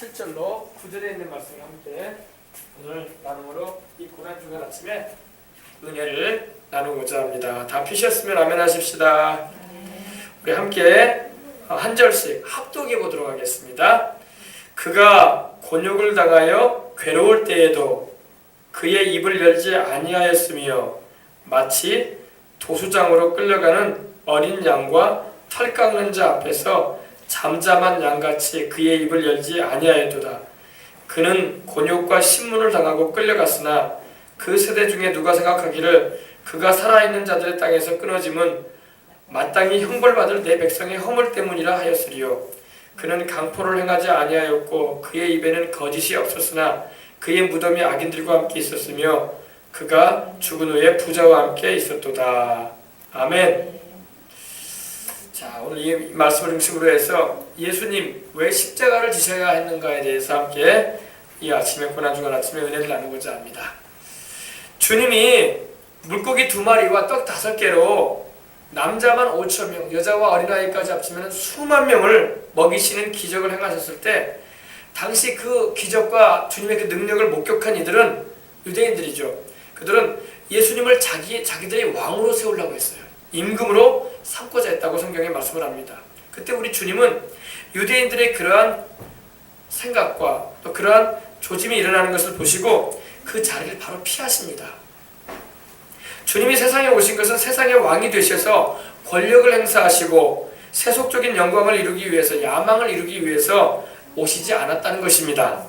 7절로 9절에 있는 말씀을 함께 오늘 나눔으로 이 고난주간 아침에 은혜를 나누고자 합니다. 다 피셨으면 아멘 하십시다. 우리 함께 한 절씩 합독해 보도록 하겠습니다. 그가 곤욕을 당하여 괴로울 때에도 그의 입을 열지 아니하였으며 마치 도수장으로 끌려가는 어린 양과 털 깎는 자 앞에서 잠잠한 양같이 그의 입을 열지 아니하였도다. 그는 곤욕과 신문을 당하고 끌려갔으나 그 세대 중에 누가 생각하기를 그가 살아있는 자들의 땅에서 끊어짐은 마땅히 형벌받을 내 백성의 허물 때문이라 하였으리요. 그는 강포를 행하지 아니하였고 그의 입에는 거짓이 없었으나 그의 무덤이 악인들과 함께 있었으며 그가 죽은 후에 부자와 함께 있었도다. 아멘. 자, 오늘 이 말씀을 중심으로 해서 예수님 왜 십자가를 지셔야 했는가에 대해서 함께 이 아침에 고난주간 아침에 은혜를 나누고자 합니다. 주님이 물고기 2마리와 떡 5개로 남자만 5,000명, 여자와 어린아이까지 합치면 수만 명을 먹이시는 기적을 행하셨을 때 당시 그 기적과 주님의 그 능력을 목격한 이들은 유대인들이죠. 그들은 예수님을 자기들의 왕으로 세우려고 했어요. 임금으로 삼고자 했다고 성경에 말씀을 합니다. 그때 우리 주님은 유대인들의 그러한 생각과 또 그러한 조짐이 일어나는 것을 보시고 그 자리를 바로 피하십니다. 주님이 세상에 오신 것은 세상의 왕이 되셔서 권력을 행사하시고 세속적인 영광을 이루기 위해서, 야망을 이루기 위해서 오시지 않았다는 것입니다.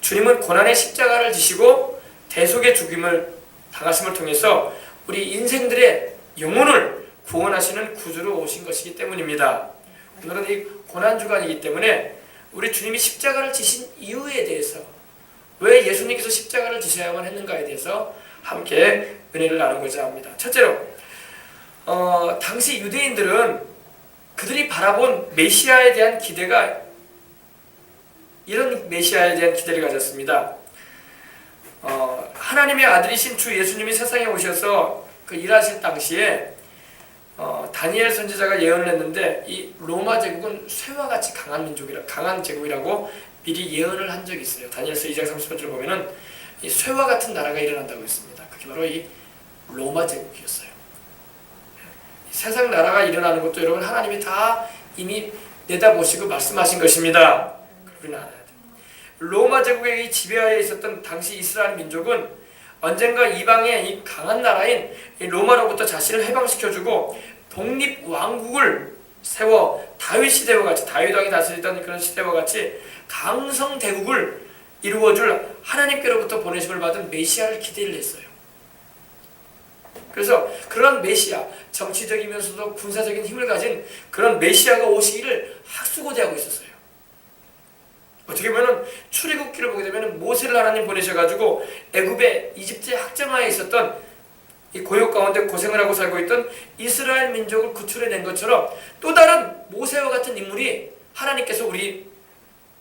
주님은 고난의 십자가를 지시고 대속의 죽임을 당하심을 통해서 우리 인생들의 영혼을 구원하시는 구주로 오신 것이기 때문입니다. 오늘은 이 고난주간이기 때문에 우리 주님이 십자가를 지신 이유에 대해서, 왜 예수님께서 십자가를 지셔야만 했는가에 대해서 함께 은혜를 나누고자 합니다. 첫째로 당시 유대인들은 그들이 바라본 메시아에 대한 기대가 이런 메시아에 대한 기대를 가졌습니다. 하나님의 아들이신 주 예수님이 세상에 오셔서 그 일하실 당시에 다니엘 선지자가 예언을 했는데 이 로마 제국은 쇠와 같이 강한 제국이라고 미리 예언을 한 적이 있어요. 다니엘서 2장 30절을 보면은 이 쇠와 같은 나라가 일어난다고 했습니다. 그게 바로 이 로마 제국이었어요. 세상 나라가 일어나는 것도 여러분 하나님이 다 이미 내다보시고 말씀하신 것입니다. 우리는 알아야 돼요. 로마 제국의 이 지배하에 있었던 당시 이스라엘 민족은 언젠가 이방의 이 강한 나라인 이 로마로부터 자신을 해방시켜주고 독립왕국을 세워 다윗 시대와 같이, 다윗 왕이 다스리던 그런 시대와 같이 강성대국을 이루어줄 하나님께로부터 보내심을 받은 메시아를 기대를 했어요. 그래서 그런 메시아, 정치적이면서도 군사적인 힘을 가진 그런 메시아가 오시기를 학수고대하고 있었어요. 어떻게 보면 출애굽기를 보게 되면 모세를 하나님 보내셔가지고 애굽의 이집트의 학정하에 있었던 이 고역 가운데 고생을 하고 살고 있던 이스라엘 민족을 구출해낸 것처럼 또 다른 모세와 같은 인물이 하나님께서 우리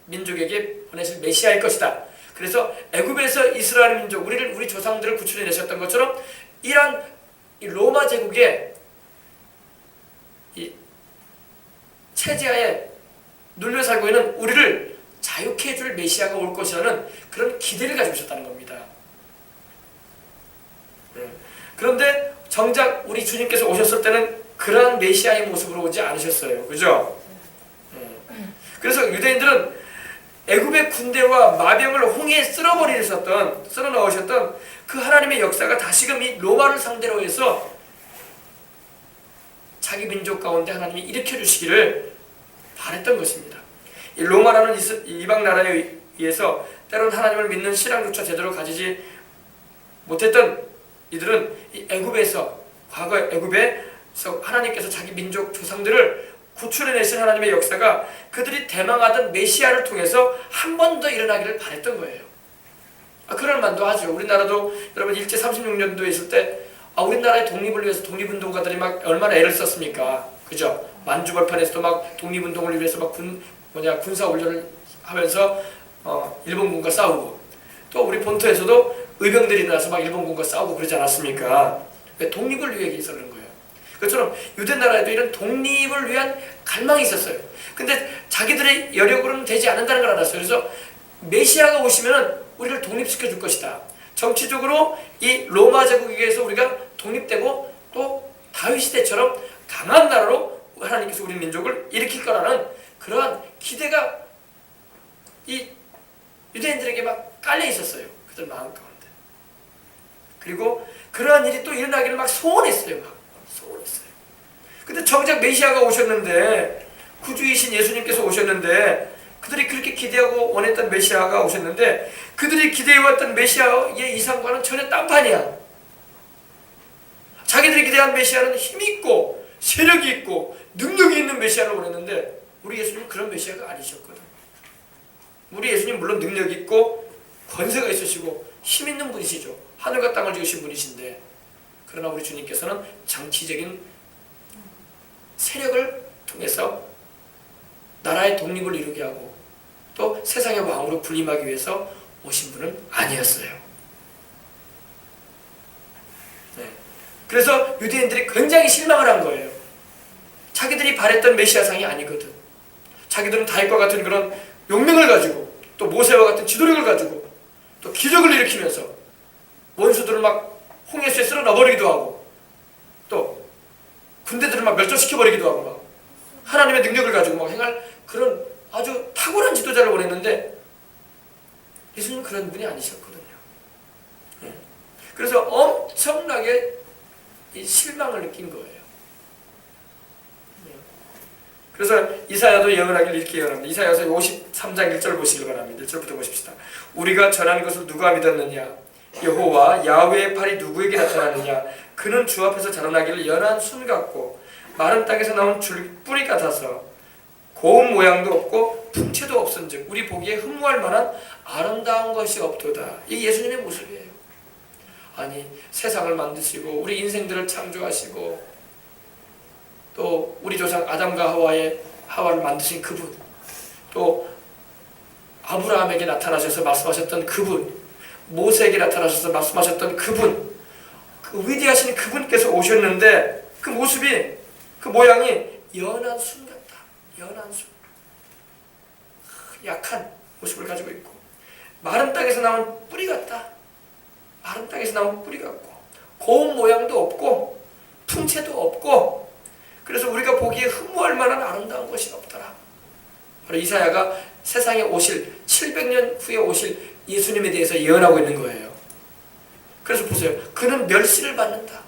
민족에게 보내실 메시아일 것이다. 그래서 애굽에서 이스라엘 민족, 우리 조상들을 구출해내셨던 것처럼 이런 이 로마 제국의 이 체제하에 눌려 살고 있는 우리를 자유케 해줄 메시아가 올 것이라는 그런 기대를 가지고 있었다는 겁니다. 그런데 정작 우리 주님께서 오셨을 때는 그러한 메시아의 모습으로 오지 않으셨어요. 그죠? 그래서 유대인들은 애굽의 군대와 마병을 홍해에 쓸어 넣으셨던 그 하나님의 역사가 다시금 이 로마를 상대로 해서 자기 민족 가운데 하나님이 일으켜주시기를 바랬던 것입니다. 이 로마라는 이방 나라에 의해서 때론 하나님을 믿는 신앙조차 제대로 가지지 못했던 이들은 이 애굽에서, 과거 애굽에서 하나님께서 자기 민족 조상들을 구출해내신 하나님의 역사가 그들이 대망하던 메시아를 통해서 한 번 더 일어나기를 바랬던 거예요. 그럴 만도 하죠. 우리나라도 여러분 일제 36년도에 있을 때 우리나라의 독립을 위해서 독립운동가들이 막 얼마나 애를 썼습니까? 그죠? 만주벌판에서도 막 독립운동을 위해서 막 군사훈련을 하면서 일본군과 싸우고, 또 우리 본토에서도 의병들이 나서 막 일본군과 싸우고 그러지 않았습니까? 왜? 독립을 위해서 그런 거예요. 그처럼 유대 나라에도 이런 독립을 위한 갈망이 있었어요. 근데 자기들의 여력으로는 되지 않는다는 걸 알았어요. 그래서 메시아가 오시면 우리를 독립시켜 줄 것이다. 정치적으로 이 로마 제국에서 우리가 독립되고 또 다윗 시대처럼 강한 나라로 하나님께서 우리 민족을 일으킬 거라는 그러한 기대가 이 유대인들에게 막 깔려 있었어요. 그들 마음 가운데. 그리고 그러한 일이 또 일어나기를 막 소원했어요. 막 소원했어요. 근데 정작 메시아가 오셨는데, 구주이신 예수님께서 오셨는데, 그들이 그렇게 기대하고 원했던 메시아가 오셨는데, 그들이 기대해왔던 메시아의 이상과는 전혀 딴판이야. 자기들이 기대한 메시아는 힘있고 세력이 있고 능력이 있는 메시아를 원했는데, 우리 예수님은 그런 메시아가 아니셨거든. 우리 예수님 물론 능력이 있고 권세가 있으시고 힘 있는 분이시죠. 하늘과 땅을 지으신 분이신데, 그러나 우리 주님께서는 정치적인 세력을 통해서 나라의 독립을 이루게 하고 또 세상의 왕으로 군림하기 위해서 오신 분은 아니었어요. 네. 그래서 유대인들이 굉장히 실망을 한 거예요. 자기들이 바랬던 메시아상이 아니거든. 자기들은 다윗과 같은 그런 용명을 가지고 또 모세와 같은 지도력을 가지고 또 기적을 일으키면서 원수들을 막 홍해수에 쓸어 넣어버리기도 하고 또 군대들을 막 멸종시켜버리기도 하고 막 하나님의 능력을 가지고 막 행할 그런 아주 탁월한 지도자를 원했는데, 예수님은 그런 분이 아니셨거든요. 그래서 엄청나게 실망을 느낀 거예요. 그래서 이사야도 예언하기를 이렇게 예언합니다. 이사야서 53장 1절 보시길 바랍니다. 1절부터 보십시다. 우리가 전한 것을 누가 믿었느냐? 여호와 야훼의 팔이 누구에게 나타나느냐? 그는 주 앞에서 자라나기를 연한 순 같고 마른 땅에서 나온 줄 뿌리 같아서 고운 모양도 없고 풍채도 없은즉 우리 보기에 흠모할 만한 아름다운 것이 없도다. 이게 예수님의 모습이에요. 아니, 세상을 만드시고 우리 인생들을 창조하시고 또 우리 조상 아담과 하와를 만드신 그분, 또 아브라함에게 나타나셔서 말씀하셨던 그분, 모세에게 나타나셔서 말씀하셨던 그분, 그 위대하신 그분께서 오셨는데 그 모습이, 그 모양이 연한 순 같다. 연한 순. 약한 모습을 가지고 있고 마른 땅에서 나온 뿌리 같다. 마른 땅에서 나온 뿌리 같고 고운 모양도 없고 풍채도 없고, 그래서 우리가 보기에 흠모할 만한 아름다운 것이 없더라. 바로 이사야가 세상에 오실 700년 후에 오실 예수님에 대해서 예언하고 있는 거예요. 그래서 보세요. 그는 멸시를 받는다.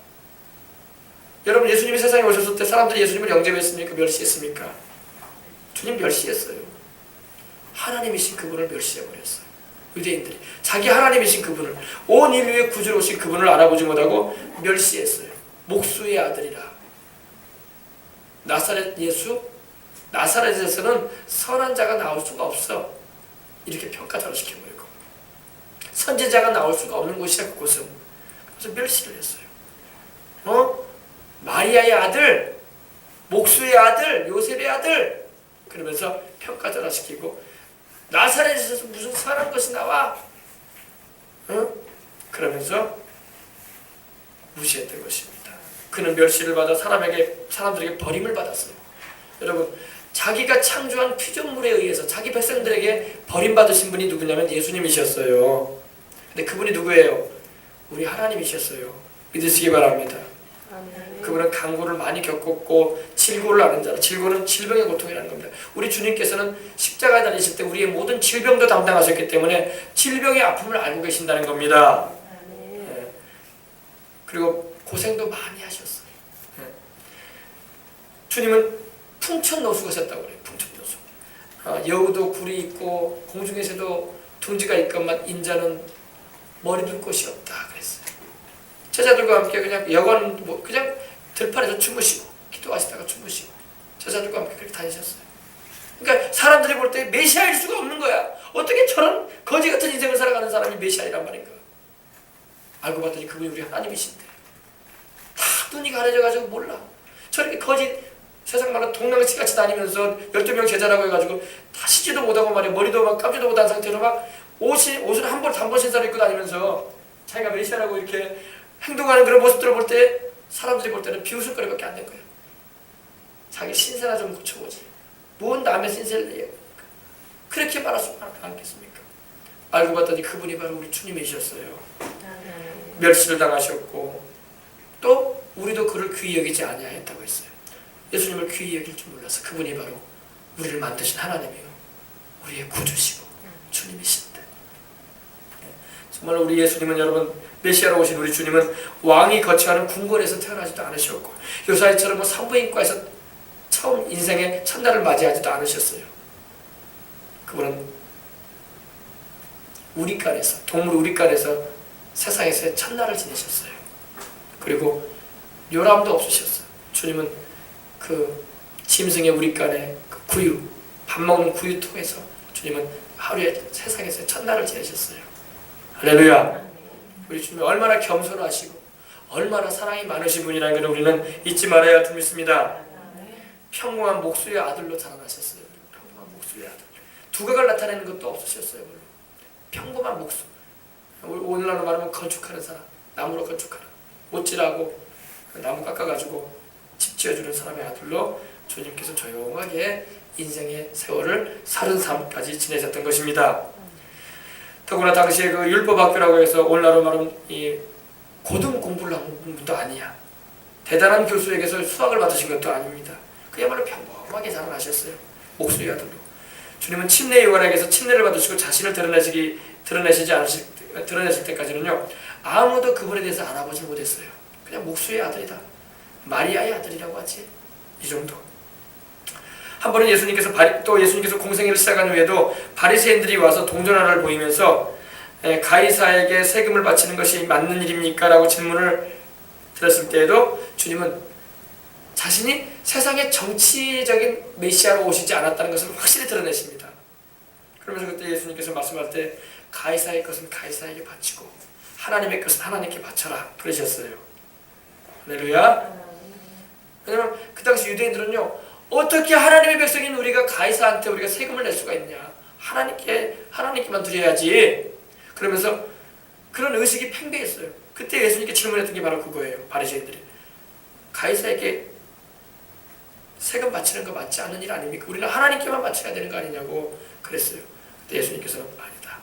여러분, 예수님이 세상에 오셨을 때 사람들이 예수님을 영접했습니까? 멸시했습니까? 주님 멸시했어요. 하나님이신 그분을 멸시해버렸어요. 유대인들이 자기 하나님이신 그분을, 온 인류의 구주로 오신 그분을 알아보지 못하고 멸시했어요. 목수의 아들이라. 나사렛 예수, 나사렛에서는 선한 자가 나올 수가 없어. 이렇게 평가자로 시켜버리고 선지자가 나올 수가 없는 곳이야 그곳은. 그래서 멸시를 했어요. 마리아의 아들, 목수의 아들, 요셉의 아들, 그러면서 평가자로 시키고 나사렛에서 무슨 선한 것이 나와? 그러면서 무시했던 것입니다. 그는 멸시를 받아 사람들에게 버림을 받았어요. 여러분, 자기가 창조한 피조물에 의해서 자기 백성들에게 버림받으신 분이 누구냐면 예수님이셨어요. 근데 그분이 누구예요? 우리 하나님이셨어요. 믿으시기 바랍니다. 그분은 강고를 많이 겪었고 질고를 아는 자라. 질고는 질병의 고통이라는 겁니다. 우리 주님께서는 십자가에 달리실 때 우리의 모든 질병도 담당하셨기 때문에 질병의 아픔을 알고 계신다는 겁니다. 네. 그리고 고생도 많이 하셨어요. 네. 주님은 풍천노수가셨다고 그래요. 풍천노수. 여우도 굴이 있고 공중에서도 둥지가 있건만 인자는 머리 둘 곳이 없다 그랬어요. 제자들과 함께 그냥 여관 그냥 들판에서 주무시고 기도하시다가 주무시고 제자들과 함께 그렇게 다니셨어요. 그러니까 사람들이 볼 때 메시아일 수가 없는 거야. 어떻게 저런 거지 같은 인생을 살아가는 사람이 메시아이란 말인가. 알고 봤더니 그분이 우리 하나님이신데 다 눈이 가려져가지고 몰라. 저렇게 거짓 세상 말로 동랑시같이 다니면서 12명 제자라고 해가지고 다 씻지도 못하고 말이야. 머리도 막 감지도 못한 상태로 막 옷을 한 벌 단벌 신사를 입고 다니면서 자기가 메시아라고 이렇게 행동하는 그런 모습들을 볼 때 사람들이 볼 때는 비웃을 거리밖에 안 된 거예요. 자기 신세나 좀 고쳐보지. 뭔 남의 신세를 그렇게 말할 수 않겠습니까? 알고 봤더니 그분이 바로 우리 주님이셨어요. 멸시를 당하셨고 또 우리도 그를 귀히 여기지 아니하였다고 했어요. 예수님을 귀히 여길 줄 몰라서 그분이 바로 우리를 만드신 하나님이요 우리의 구주시고 주님이신데, 정말 우리 예수님은, 여러분, 메시아로 오신 우리 주님은 왕이 거처하는 궁궐에서 태어나지도 않으셨고 요사이처럼 산부인과에서 처음 인생의 첫날을 맞이하지도 않으셨어요. 그분은 우리간에서, 동물 우리간에서 세상에서의 첫날을 지내셨어요. 그리고 요람도 없으셨어요. 주님은 그 짐승의 우리간의 그 구유, 밥 먹는 구유통에서 주님은 하루에 세상에서의 첫날을 지내셨어요. 할렐루야. 우리 주님이 얼마나 겸손하시고 얼마나 사랑이 많으신 분이라는 것을 우리는 잊지 말아야 할 줄 믿습니다. 평범한 목수의 아들로 자라나셨어요. 평범한 목수의 아들. 두각을 나타내는 것도 없으셨어요. 물론. 평범한 목수. 오늘날로 말하면 건축하는 사람, 나무로 건축하는, 못질하고 나무 깎아가지고 집 지어주는 사람의 아들로 주님께서 조용하게 인생의 세월을 33까지 지내셨던 것입니다. 더구나 당시에 그 율법학교라고 해서 오늘날로 말하면 이 고등 공부를 한 분도 아니야. 대단한 교수에게서 수학을 받으신 것도 아닙니다. 그야말로 평범하게 자라나셨어요. 목수의 아들로. 주님은 침례 요한에게서 침례를 받으시고 자신을 드러내실 때까지는요, 아무도 그분에 대해서 알아보지 못했어요. 그냥 목수의 아들이다, 마리아의 아들이라고 하지, 이 정도. 한 번은 예수님께서 공생애를 시작한 후에도 바리새인들이 와서 동전하나를 보이면서 가이사에게 세금을 바치는 것이 맞는 일입니까? 라고 질문을 드렸을 때에도 주님은 자신이 세상의 정치적인 메시아로 오시지 않았다는 것을 확실히 드러내십니다. 그러면서 그때 예수님께서 말씀할 때 가이사의 것은 가이사에게 바치고 하나님의 것은 하나님께 바쳐라 그러셨어요. 할렐루야. 왜냐하면 그 당시 유대인들은요, 어떻게 하나님의 백성인 우리가 가이사한테 우리가 세금을 낼 수가 있냐, 하나님께만 드려야지, 그러면서 그런 의식이 팽배했어요. 그때 예수님께 질문했던 게 바로 그거예요. 바리새인들이 가이사에게 세금 바치는 거 맞지 않는 일 아닙니까? 우리는 하나님께만 바쳐야 되는 거 아니냐고 그랬어요. 그때 예수님께서는 아니다,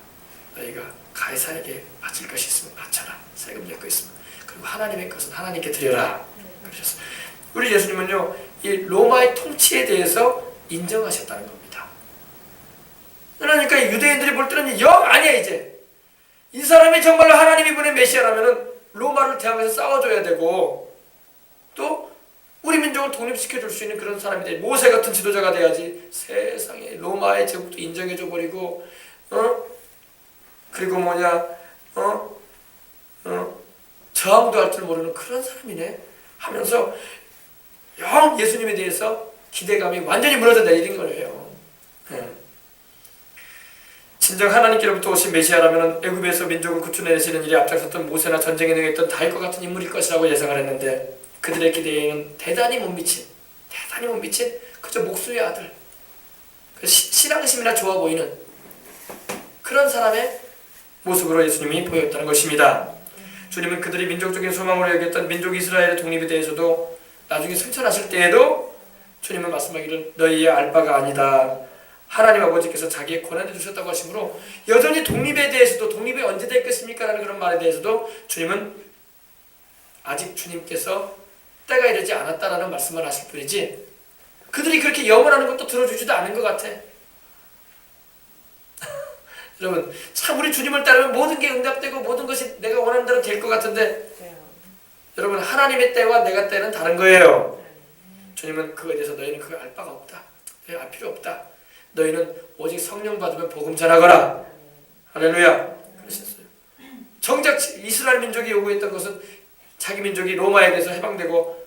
너희가 가이사에게 바칠 것이 있으면 바쳐라, 세금 낼 거 있으면, 그리고 하나님의 것은 하나님께 드려라 그러셨어요. 우리 예수님은요, 이 로마의 통치에 대해서 인정하셨다는 겁니다. 그러니까 유대인들이 볼 때는 영 아니야. 이제 이 사람이 정말로 하나님이 보낸 메시아라면은 로마를 대항해서 싸워줘야 되고, 또 우리 민족을 독립시켜줄 수 있는 그런 사람이 돼, 모세 같은 지도자가 돼야지. 세상에 로마의 제국도 인정해줘 버리고, 그리고 저항도 할 줄 모르는 그런 사람이네 하면서 영 예수님에 대해서 기대감이 완전히 무너져 내리는 거예요. 진정 하나님께로부터 오신 메시아라면 애굽에서 민족을 구출해내시는 일에 앞장섰던 모세나 전쟁에 능했던 다윗과 같은 인물일 것이라고 예상을 했는데, 그들의 기대에는 대단히 못 미친 그저 목수의 아들, 신앙심이나 좋아 보이는 그런 사람의 모습으로 예수님이 보였다는 것입니다. 주님은 그들이 민족적인 소망으로 여겼던 민족 이스라엘의 독립에 대해서도 나중에 승천하실 때에도 주님은 말씀하기를 너희의 알 바가 아니다, 하나님 아버지께서 자기의 권한을 주셨다고 하시므로 여전히 독립에 대해서도, 독립이 언제 될 것입니까? 라는 그런 말에 대해서도 주님은 아직 주님께서 때가 이르지 않았다라는 말씀을 하실 뿐이지, 그들이 그렇게 염원하는 것도 들어주지도 않은 것 같아. 여러분, 참 우리 주님을 따르면 모든 게 응답되고 모든 것이 내가 원하는 대로 될 것 같은데, 여러분, 하나님의 때와 내가 때는 다른 거예요. 주님은 그거에 대해서 너희는 그걸 알 바가 없다, 너희 알 필요 없다, 너희는 오직 성령 받으면 복음 전하거라. 할렐루야. 그러셨어요. 정작 이스라엘 민족이 요구했던 것은 자기 민족이 로마에 대해서 해방되고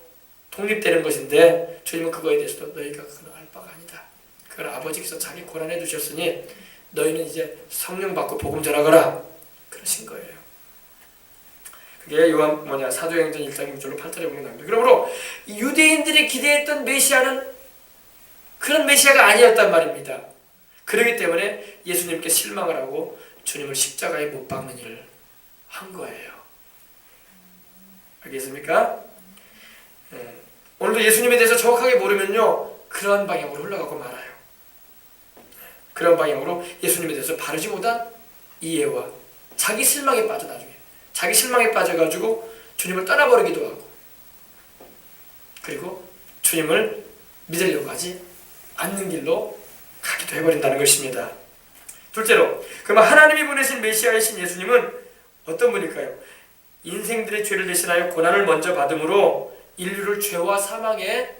독립되는 것인데, 주님은 그거에 대해서도 너희가 그건 알 바가 아니다, 그걸 아버지께서 자기 고난해 주셨으니 너희는 이제 성령 받고 복음 전하거라 그러신 거예요. 그게 사도행전 1장 6절로 8절에 보면 나옵니다. 그러므로 유대인들이 기대했던 메시아는 그런 메시아가 아니었단 말입니다. 그렇기 때문에 예수님께 실망을 하고 주님을 십자가에 못 박는 일을 한 거예요. 알겠습니까? 오늘도 예수님에 대해서 정확하게 모르면요, 그런 방향으로 흘러가고 말아요. 그런 방향으로 예수님에 대해서 바르지 못한 이해와 자기 실망에 빠져 나중에 자기 실망에 빠져가지고 주님을 떠나버리기도 하고 그리고 주님을 믿으려고 하지 않는 길로 가기도 해버린다는 것입니다. 둘째로, 그러면 하나님이 보내신 메시아이신 예수님은 어떤 분일까요? 인생들의 죄를 대신하여 고난을 먼저 받음으로 인류를 죄와 사망의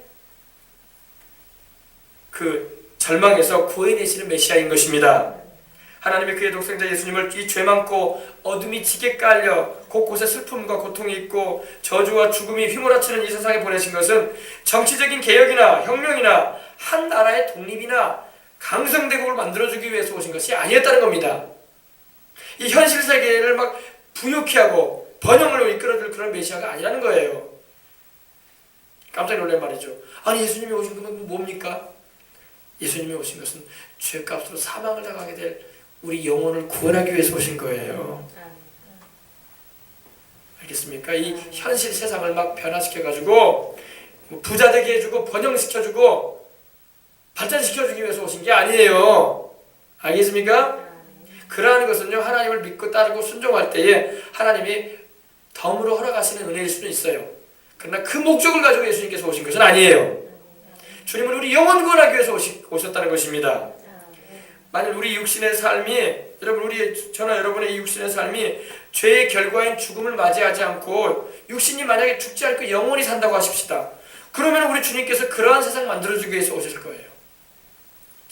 그 절망에서 구해내시는 메시아인 것입니다. 하나님이 그의 독생자 예수님을 이 죄 많고 어둠이 지게 깔려 곳곳에 슬픔과 고통이 있고 저주와 죽음이 휘몰아치는 이 세상에 보내신 것은 정치적인 개혁이나 혁명이나 한 나라의 독립이나 강성대국을 만들어주기 위해서 오신 것이 아니었다는 겁니다. 이 현실 세계를 막 부욕케 하고 번영으로 이끌어줄 그런 메시아가 아니라는 거예요. 깜짝 놀란 말이죠. 아니 예수님이 오신 것은 뭡니까? 예수님이 오신 것은 죄값으로 사망을 당하게 될 우리 영혼을 구원하기 위해서 오신 거예요. 알겠습니까? 이 현실 세상을 막 변화시켜가지고 부자 되게 해주고 번영시켜주고 발전시켜주기 위해서 오신 게 아니에요. 알겠습니까? 그러한 것은요, 하나님을 믿고 따르고 순종할 때에 하나님이 덤으로 허락하시는 은혜일 수는 있어요. 그러나 그 목적을 가지고 예수님께서 오신 것은 아니에요. 주님은 우리 영혼 구원하기 위해서 오셨다는 것입니다. 만일 우리 육신의 삶이, 저나 여러분의 이 육신의 삶이 죄의 결과인 죽음을 맞이하지 않고 육신이 만약에 죽지 않고 영원히 산다고 하십시다. 그러면 우리 주님께서 그러한 세상 만들어주기 위해서 오실 거예요.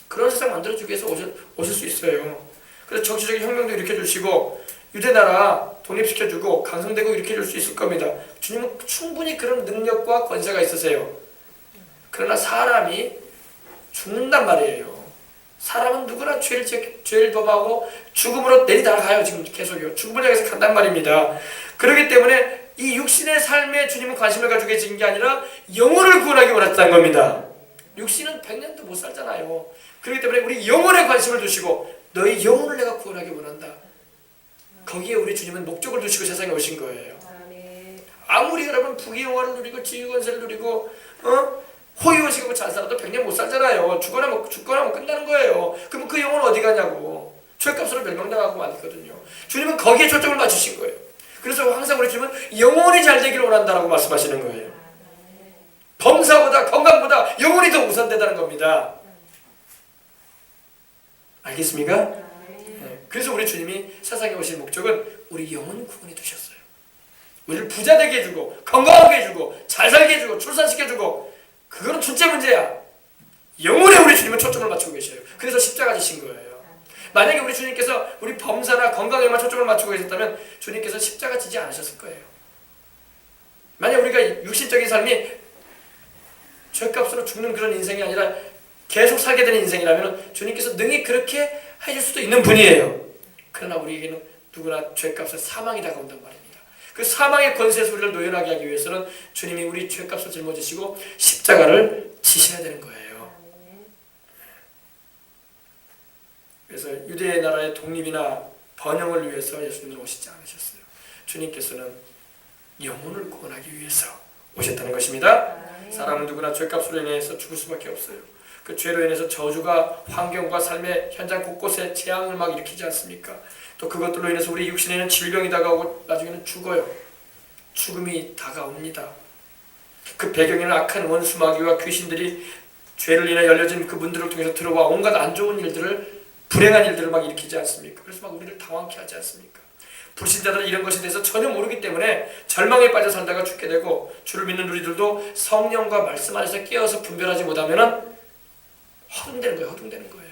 그런 세상 만들어주기 위해서 오실 수 있어요. 그래서 정치적인 혁명도 일으켜주시고 유대나라 독립시켜주고 강성되고 일으켜줄 수 있을 겁니다. 주님은 충분히 그런 능력과 권세가 있으세요. 그러나 사람이 죽는단 말이에요. 사람은 누구나 죄를 범하고 죽음으로 내리다가요. 지금 계속요. 죽음을 향해서 간단 말입니다. 그렇기 때문에 이 육신의 삶에 주님은 관심을 가지고 계신 게 아니라 영혼을 구원하기 원하셨다는 겁니다. 육신은 100년도 못 살잖아요. 그렇기 때문에 우리 영혼에 관심을 두시고 너희 영혼을 내가 구원하기 원한다. 거기에 우리 주님은 목적을 두시고 세상에 오신 거예요. 아무리 여러분 부귀영화를 누리고 지휘권세를 누리고 호의호식하고 잘 살아도 100년 못 살잖아요. 죽거나 뭐 끝나는 거예요. 그럼 그 영혼은 어디 가냐고. 죄값으로 멸망당하고 말거든요. 주님은 거기에 초점을 맞추신 거예요. 그래서 항상 우리 주님은 영혼이 잘 되기를 원한다라고 말씀하시는 거예요. 범사보다 건강보다 영혼이 더 우선되다는 겁니다. 알겠습니까? 네. 그래서 우리 주님이 세상에 오신 목적은 우리 영혼 구원해 두셨어요. 우리를 부자 되게 해주고 건강하게 해주고 잘 살게 해주고 출산시켜주고 그거는 둘째 문제야. 영혼에 우리 주님은 초점을 맞추고 계셔요. 그래서 십자가 지신 거예요. 만약에 우리 주님께서 우리 범사나 건강에만 초점을 맞추고 계셨다면 주님께서 십자가 지지 않으셨을 거예요. 만약 우리가 육신적인 삶이 죄값으로 죽는 그런 인생이 아니라 계속 살게 되는 인생이라면 주님께서 능히 그렇게 해줄 수도 있는 분이에요. 그러나 우리에게는 누구나 죄값의 사망이 다가온단 말입니다. 그 사망의 권세에서 우리를 노연하게 하기 위해서는 주님이 우리 죄값을 짊어지시고 십자가를 지셔야 되는 거예요. 그래서 유대 나라의 독립이나 번영을 위해서 예수님은 오시지 않으셨어요. 주님께서는 영혼을 구원하기 위해서 오셨다는 것입니다. 사람은 누구나 죄값으로 인해서 죽을 수밖에 없어요. 그 죄로 인해서 저주가 환경과 삶의 현장 곳곳에 재앙을 막 일으키지 않습니까? 또 그것들로 인해서 우리 육신에는 질병이 다가오고 나중에는 죽어요. 죽음이 다가옵니다. 그 배경에는 악한 원수 마귀와 귀신들이 죄를 인해 열려진 그 문들을 통해서 들어와 온갖 안 좋은 일들을, 불행한 일들을 막 일으키지 않습니까? 그래서 막 우리를 당황케 하지 않습니까? 불신자들은 이런 것에 대해서 전혀 모르기 때문에 절망에 빠져 살다가 죽게 되고, 주를 믿는 우리들도 성령과 말씀 안에서 깨어서 분별하지 못하면 허둥대는 거예요.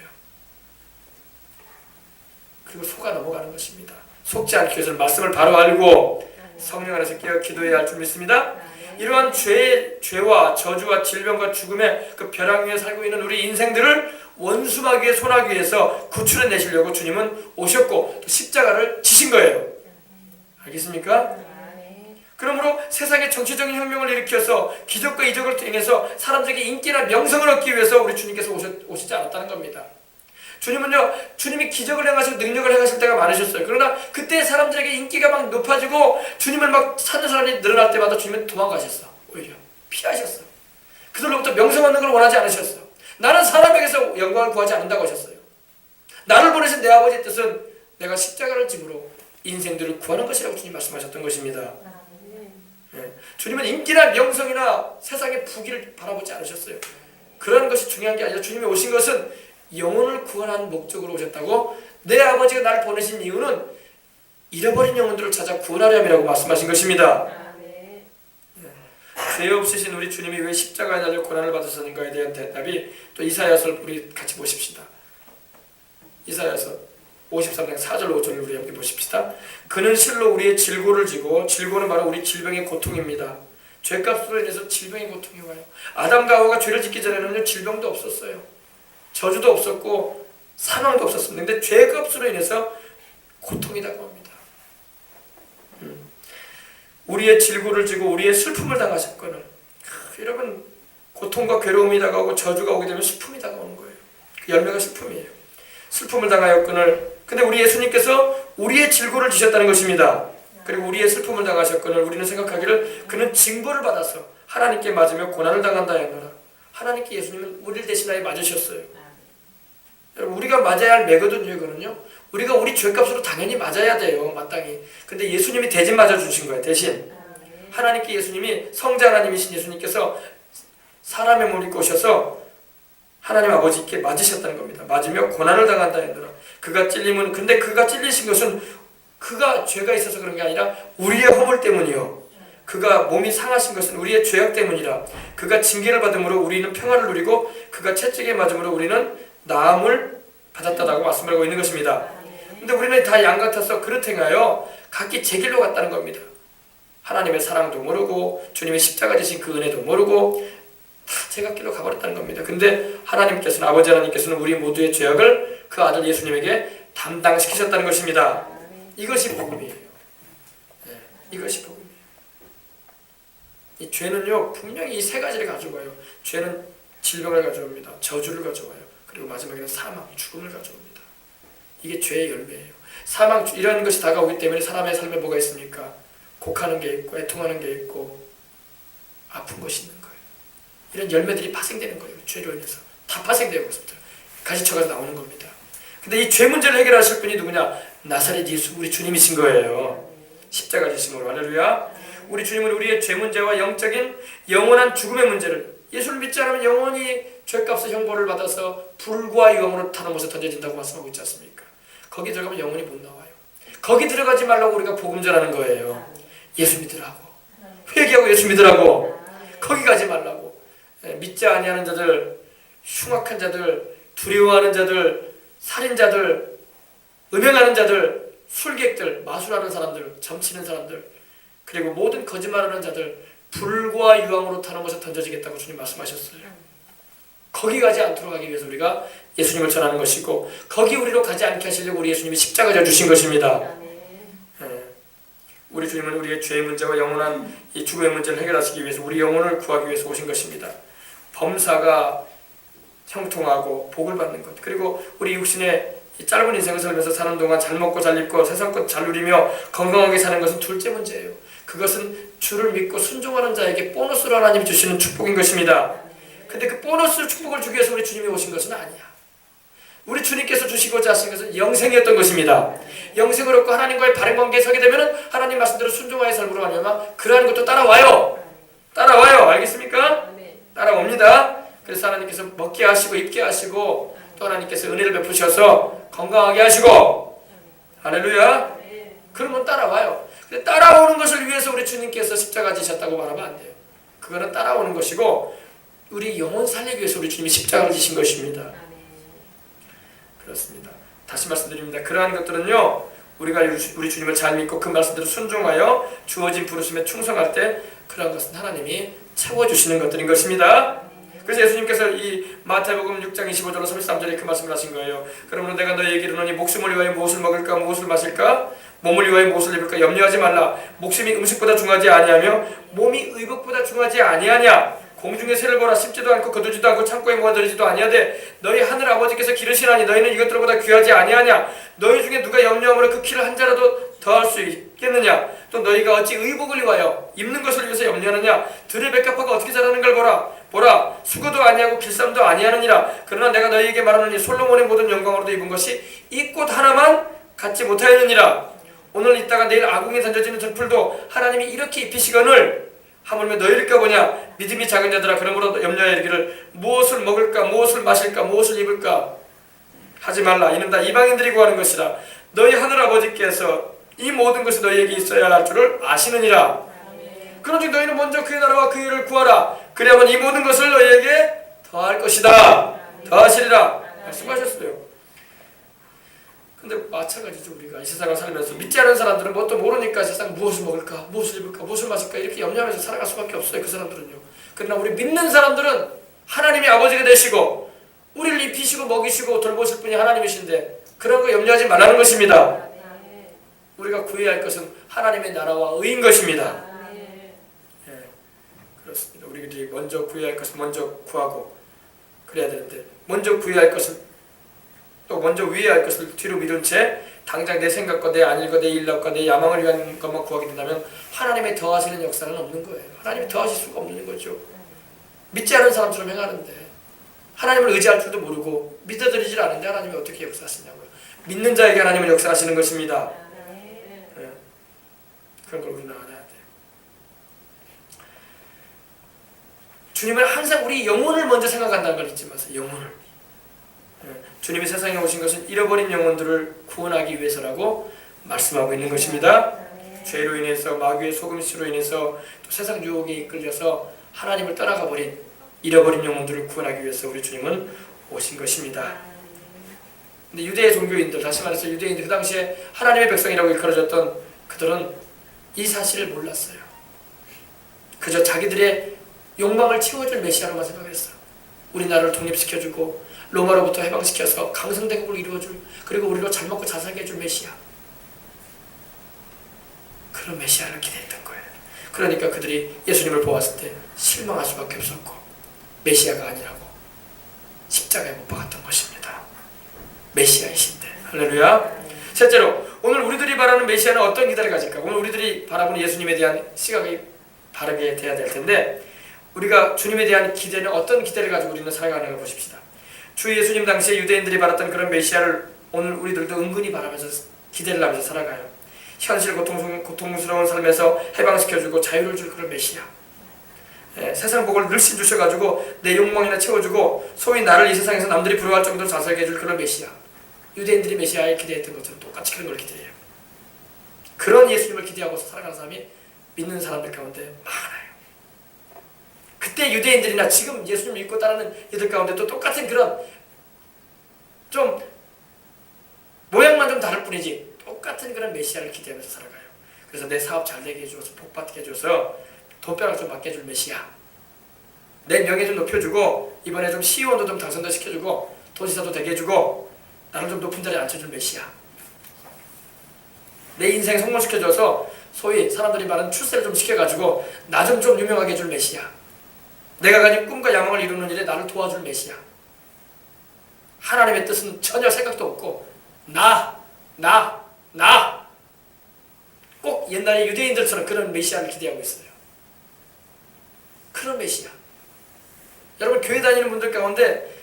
그리고 속아 넘어가는 것입니다. 속지 않기 위해서는 말씀을 바로 알고 성령 안에서 깨어 기도해야 할 줄 믿습니다. 이러한 죄와 저주와 질병과 죽음의 그 벼랑 위에 살고 있는 우리 인생들을 원수 마귀에 손하기 위해서 구출해 내시려고 주님은 오셨고 또 십자가를 지신 거예요. 알겠습니까? 그러므로 세상의 정치적인 혁명을 일으켜서 기적과 이적을 통해서 사람들에게 인기나 명성을 얻기 위해서 우리 주님께서 오시지 않았다는 겁니다. 주님은요, 주님이 기적을 행하시고 능력을 행하실 때가 많으셨어요. 그러나 그때 사람들에게 인기가 막 높아지고 주님을 막 찾는 사람이 늘어날 때마다 주님은 도망가셨어. 오히려 피하셨어. 그들로부터 명성 얻는 걸 원하지 않으셨어. 나는 사람에게서 영광을 구하지 않는다고 하셨어요. 나를 보내신 내 아버지의 뜻은 내가 십자가를 짐으로 인생들을 구하는 것이라고 주님 말씀하셨던 것입니다. 주님은 인기나 명성이나 세상의 부귀를 바라보지 않으셨어요. 그런 것이 중요한 게 아니라 주님이 오신 것은 영혼을 구원하는 목적으로 오셨다고, 내 아버지가 나를 보내신 이유는 잃어버린 영혼들을 찾아 구원하려 함이라고 말씀하신 것입니다. 죄 없으신 우리 주님이 왜 십자가에 달려 고난을 받으셨는가에 대한 대답이 또 이사야서를 우리 같이 보십시다. 이사야서 53장 4절 5절을 우리 함께 보십시다. 그는 실로 우리의 질고를 지고, 질고는 바로 우리 질병의 고통입니다. 죄값으로 인해서 질병의 고통이 와요. 아담과 하와가 죄를 짓기 전에는 질병도 없었어요. 저주도 없었고 사망도 없었습니다. 근데 죄값으로 인해서 고통이 다가옵니다. 우리의 질고를 지고 우리의 슬픔을 당하셨거늘. 여러분, 고통과 괴로움이 다가오고 저주가 오게 되면 슬픔이 다가오는 거예요. 그 열매가 슬픔이에요. 슬픔을 당하였거늘. 근데 우리 예수님께서 우리의 질고를 지셨다는 것입니다. 그리고 우리의 슬픔을 당하셨거늘 우리는 생각하기를 그는 징벌을 받아서 하나님께 맞으며 고난을 당한다 했노라. 하나님께 예수님은 우리를 대신하여 맞으셨어요. 여러분, 우리가 맞아야 할 매거든요. 이거는요, 우리가 우리 죄값으로 당연히 맞아야 돼요. 마땅히. 근데 예수님이 대신 맞아주신 거예요. 대신 하나님께, 예수님이 성자 하나님이신 예수님께서 사람의 몸을 입고 오셔서 하나님 아버지께 맞으셨다는 겁니다. 맞으며 고난을 당한다 했노라. 그가 찔림은, 근데 그가 찔리신 것은 그가 죄가 있어서 그런 게 아니라 우리의 허물 때문이요, 그가 몸이 상하신 것은 우리의 죄악 때문이라. 그가 징계를 받음으로 우리는 평안을 누리고 그가 채찍에 맞음으로 우리는 나음을 받았다라고 말씀을 하고 있는 것입니다. 근데 우리는 다 양 같아서 그렇행하여 각기 제 길로 갔다는 겁니다. 하나님의 사랑도 모르고 주님의 십자가 지신 그 은혜도 모르고 다 제각길로 가버렸다는 겁니다. 근데 하나님께서는, 아버지 하나님께서는 우리 모두의 죄악을 그 아들 예수님에게 담당시키셨다는 것입니다. 이것이 복음이에요. 이것이 복음이에요. 이 죄는요, 분명히 이 세 가지를 가져와요. 죄는 질병을 가져옵니다. 저주를 가져와요. 그리고 마지막에는 사망, 죽음을 가져옵니다. 이게 죄의 열매예요. 사망, 이런 것이 다가오기 때문에 사람의 삶에 뭐가 있습니까? 곡하는 게 있고, 애통하는 게 있고, 아픈 것이 있는 거예요. 이런 열매들이 파생되는 거예요. 죄로 인해서 다 파생되고 있습니다. 가지쳐가서 나오는 겁니다. 근데 이 죄 문제를 해결하실 분이 누구냐? 나사렛 예수, 우리 주님이신 거예요. 십자가 지심으로. 할렐루야. 우리 주님은 우리의 죄 문제와 영적인 영원한 죽음의 문제를, 예수를 믿지 않으면 영원히 죄값의 형벌을 받아서 불과 유황으로 타는 곳에 던져진다고 말씀하고 있지 않습니까? 거기 들어가면 영원히 못 나와요. 거기 들어가지 말라고 우리가 복음 전하는 거예요. 예수 믿으라고, 회개하고 예수 믿으라고, 거기 가지 말라고. 믿지 아니하는 자들, 흉악한 자들, 두려워하는 자들, 살인자들, 음행하는 자들, 술객들, 마술하는 사람들, 점치는 사람들, 그리고 모든 거짓말하는 자들, 불과 유황으로 타는 곳에 던져지겠다고 주님 말씀하셨어요. 거기 가지 않도록 하기 위해서 우리가 예수님을 전하는 것이고, 거기 우리로 가지 않게 하시려고 우리 예수님이 십자가 져 주신 것입니다. 우리 주님은 우리의 죄의 문제와 영원한 이 죽음의 문제를 해결하시기 위해서 우리 영혼을 구하기 위해서 오신 것입니다. 범사가 형통하고 복을 받는 것, 그리고 우리 육신의 이 짧은 인생을 살면서 사는 동안 잘 먹고 잘 입고 세상 것 잘 누리며 건강하게 사는 것은 둘째 문제예요. 그것은 주를 믿고 순종하는 자에게 보너스로 하나님이 주시는 축복인 것입니다. 근데 그 보너스 축복을 주기 위해서 우리 주님이 오신 것은 아니야. 우리 주님께서 주시고자 하신 것은 영생이었던 것입니다. 영생을 얻고 하나님과의 바른 관계에 서게 되면 하나님 말씀대로 순종하여 삶으로 가려면 그러한 것도 따라와요. 따라와요. 알겠습니까? 따라옵니다. 그래서 하나님께서 먹게 하시고 입게 하시고 또 하나님께서 은혜를 베푸셔서 건강하게 하시고, 할렐루야. 그러면 따라와요. 근데 따라오는 것을 위해서 우리 주님께서 십자가 지셨다고 말하면 안 돼요. 그거는 따라오는 것이고 우리 영혼 살리기 위해서 우리 주님이 십자가를 지신 것입니다. 그렇습니다. 다시 말씀드립니다. 그러한 것들은요, 우리가 우리 주님을 잘 믿고 그 말씀대로 순종하여 주어진 부르심에 충성할 때 그러한 것은 하나님이 채워주시는 것들인 것입니다. 그래서 예수님께서 이 마태복음 6장 25절로 33절에 그 말씀을 하신 거예요. 그러므로 내가 너희에게 이르노니 목숨을 위하여 무엇을 먹을까 무엇을 마실까 몸을 위하여 무엇을 입을까 염려하지 말라. 목숨이 음식보다 중하지 아니하며 몸이 의복보다 중하지 아니하냐. 공중의 새를 보라. 심지도 않고 거두지도 않고 창고에 모아들이지도 아니하되 너희 하늘 아버지께서 기르시나니 너희는 이것들보다 귀하지 아니하냐. 너희 중에 누가 염려함으로 그 키를 한 자라도 더할 수 있겠느냐? 또 너희가 어찌 의복을 입하여 입는 것을 위해서 염려하느냐? 들의 백합화가 어떻게 자라는 걸 보라 수고도 아니하고 길쌈도 아니하느니라. 그러나 내가 너희에게 말하노니 솔로몬의 모든 영광으로도 입은 것이 이 꽃 하나만 갖지 못하였느니라. 오늘 있다가 내일 아궁에 던져지는 들풀도 하나님이 이렇게 입히시거늘 하물며 너희일까 보냐. 믿음이 작은 자들아, 그러므로 염려하여 이르기를 무엇을 먹을까, 무엇을 마실까, 무엇을 입을까 하지 말라. 이는 다 이방인들이 구하는 것이라. 너희 하늘아버지께서 이 모든 것이 너희에게 있어야 할 줄을 아시느니라. 그런즉 너희는 먼저 그의 나라와 그의 일을 구하라. 그리하면 이 모든 것을 너희에게 더할 것이다. 더하시리라 말씀하셨어요. 근데 마찬가지죠. 우리가 이 세상을 살면서 믿지 않은 사람들은 뭣도 모르니까 세상 무엇을 먹을까, 무엇을 입을까, 무엇을 마실까 이렇게 염려하면서 살아갈 수밖에 없어요. 그 사람들은요. 그러나 우리 믿는 사람들은 하나님이 아버지가 되시고 우리를 입히시고 먹이시고 돌보실 분이 하나님이신데 그런 거 염려하지 말라는 것입니다. 우리가 구해야 할 것은 하나님의 나라와 의인 것입니다. 예, 그렇습니다. 우리들이 먼저 구해야 할 것은 먼저 구하고 그래야 되는데 먼저 구해야 할 것은 또 먼저 위해야 할 것을 뒤로 미룬 채 당장 내 생각과 내 안일과 내 일락과 내 야망을 위한 것만 구하게 된다면 하나님의 더하시는 역사는 없는 거예요. 하나님이 더하실 수가 없는 거죠. 믿지 않은 사람처럼 행하는데 하나님을 의지할 줄도 모르고 믿어드리질 않은데 하나님이 어떻게 역사하시냐고요. 믿는 자에게 하나님은 역사하시는 것입니다. 네. 그런 걸 우리는 알아야 돼요. 주님은 항상 우리 영혼을 먼저 생각한다는 걸 잊지 마세요. 영혼을. 주님이 세상에 오신 것은 잃어버린 영혼들을 구원하기 위해서라고 말씀하고 있는 것입니다. 죄로 인해서 마귀의 속임수로 인해서 또 세상 유혹에 이끌려서 하나님을 떠나가 버린 잃어버린 영혼들을 구원하기 위해서 우리 주님은 오신 것입니다. 근데 유대의 종교인들, 다시 말해서 유대인들, 그 당시에 하나님의 백성이라고 일컬어졌던 그들은 이 사실을 몰랐어요. 그저 자기들의 욕망을 채워줄 메시아로만 생각했어요. 우리나라를 독립시켜주고 로마로부터 해방시켜서 강성대국을 이루어줄, 그리고 우리로 잘 먹고 잘 살게 해줄 메시아, 그런 메시아를 기대했던 거예요. 그러니까 그들이 예수님을 보았을 때 실망할 수밖에 없었고 메시아가 아니라고 십자가에 못 박았던 것입니다. 메시아이신데. 할렐루야. 셋째로, 오늘 우리들이 바라는 메시아는 어떤 기대를 가질까? 오늘 우리들이 바라보는 예수님에 대한 시각이 바르게 돼야 될 텐데 우리가 주님에 대한 기대는 어떤 기대를 가지고 우리는 살아가는 걸 보십시다. 주 예수님 당시에 유대인들이 바랐던 그런 메시아를 오늘 우리들도 은근히 바라면서 기대를 하면서 살아가요. 현실 고통스러운 삶에서 해방시켜주고 자유를 줄 그런 메시아. 세상 복을 늘씬 주셔가지고 내 욕망이나 채워주고 소위 나를 이 세상에서 남들이 부러워할 정도로 잘 살게 해줄 그런 메시아. 유대인들이 메시아에 기대했던 것처럼 똑같이 그런 걸 기대해요. 그런 예수님을 기대하고 살아가는 사람이 믿는 사람들 가운데 많아요. 그때 유대인들이나 지금 예수님 믿고 따르는 이들 가운데 또 똑같은 그런 좀 모양만 좀 다를 뿐이지 똑같은 그런 메시아를 기대하면서 살아가요. 그래서 내 사업 잘 되게 해줘서 복 받게 해줘서 돈벼락 좀 받게 해줄 메시아, 내 명예 좀 높여주고 이번에 좀 시의원도 좀 당선도 시켜주고 도지사도 되게 해주고 나를 좀 높은 자리에 앉혀줄 메시아, 내 인생 성공시켜줘서 소위 사람들이 말하는 출세를 좀 시켜가지고 나 좀 유명하게 해줄 메시아, 내가 가진 꿈과 야망을 이루는 일에 나를 도와줄 메시아. 하나님의 뜻은 전혀 생각도 없고 나 꼭 옛날에 유대인들처럼 그런 메시아를 기대하고 있어요. 그런 메시아. 여러분 교회 다니는 분들 가운데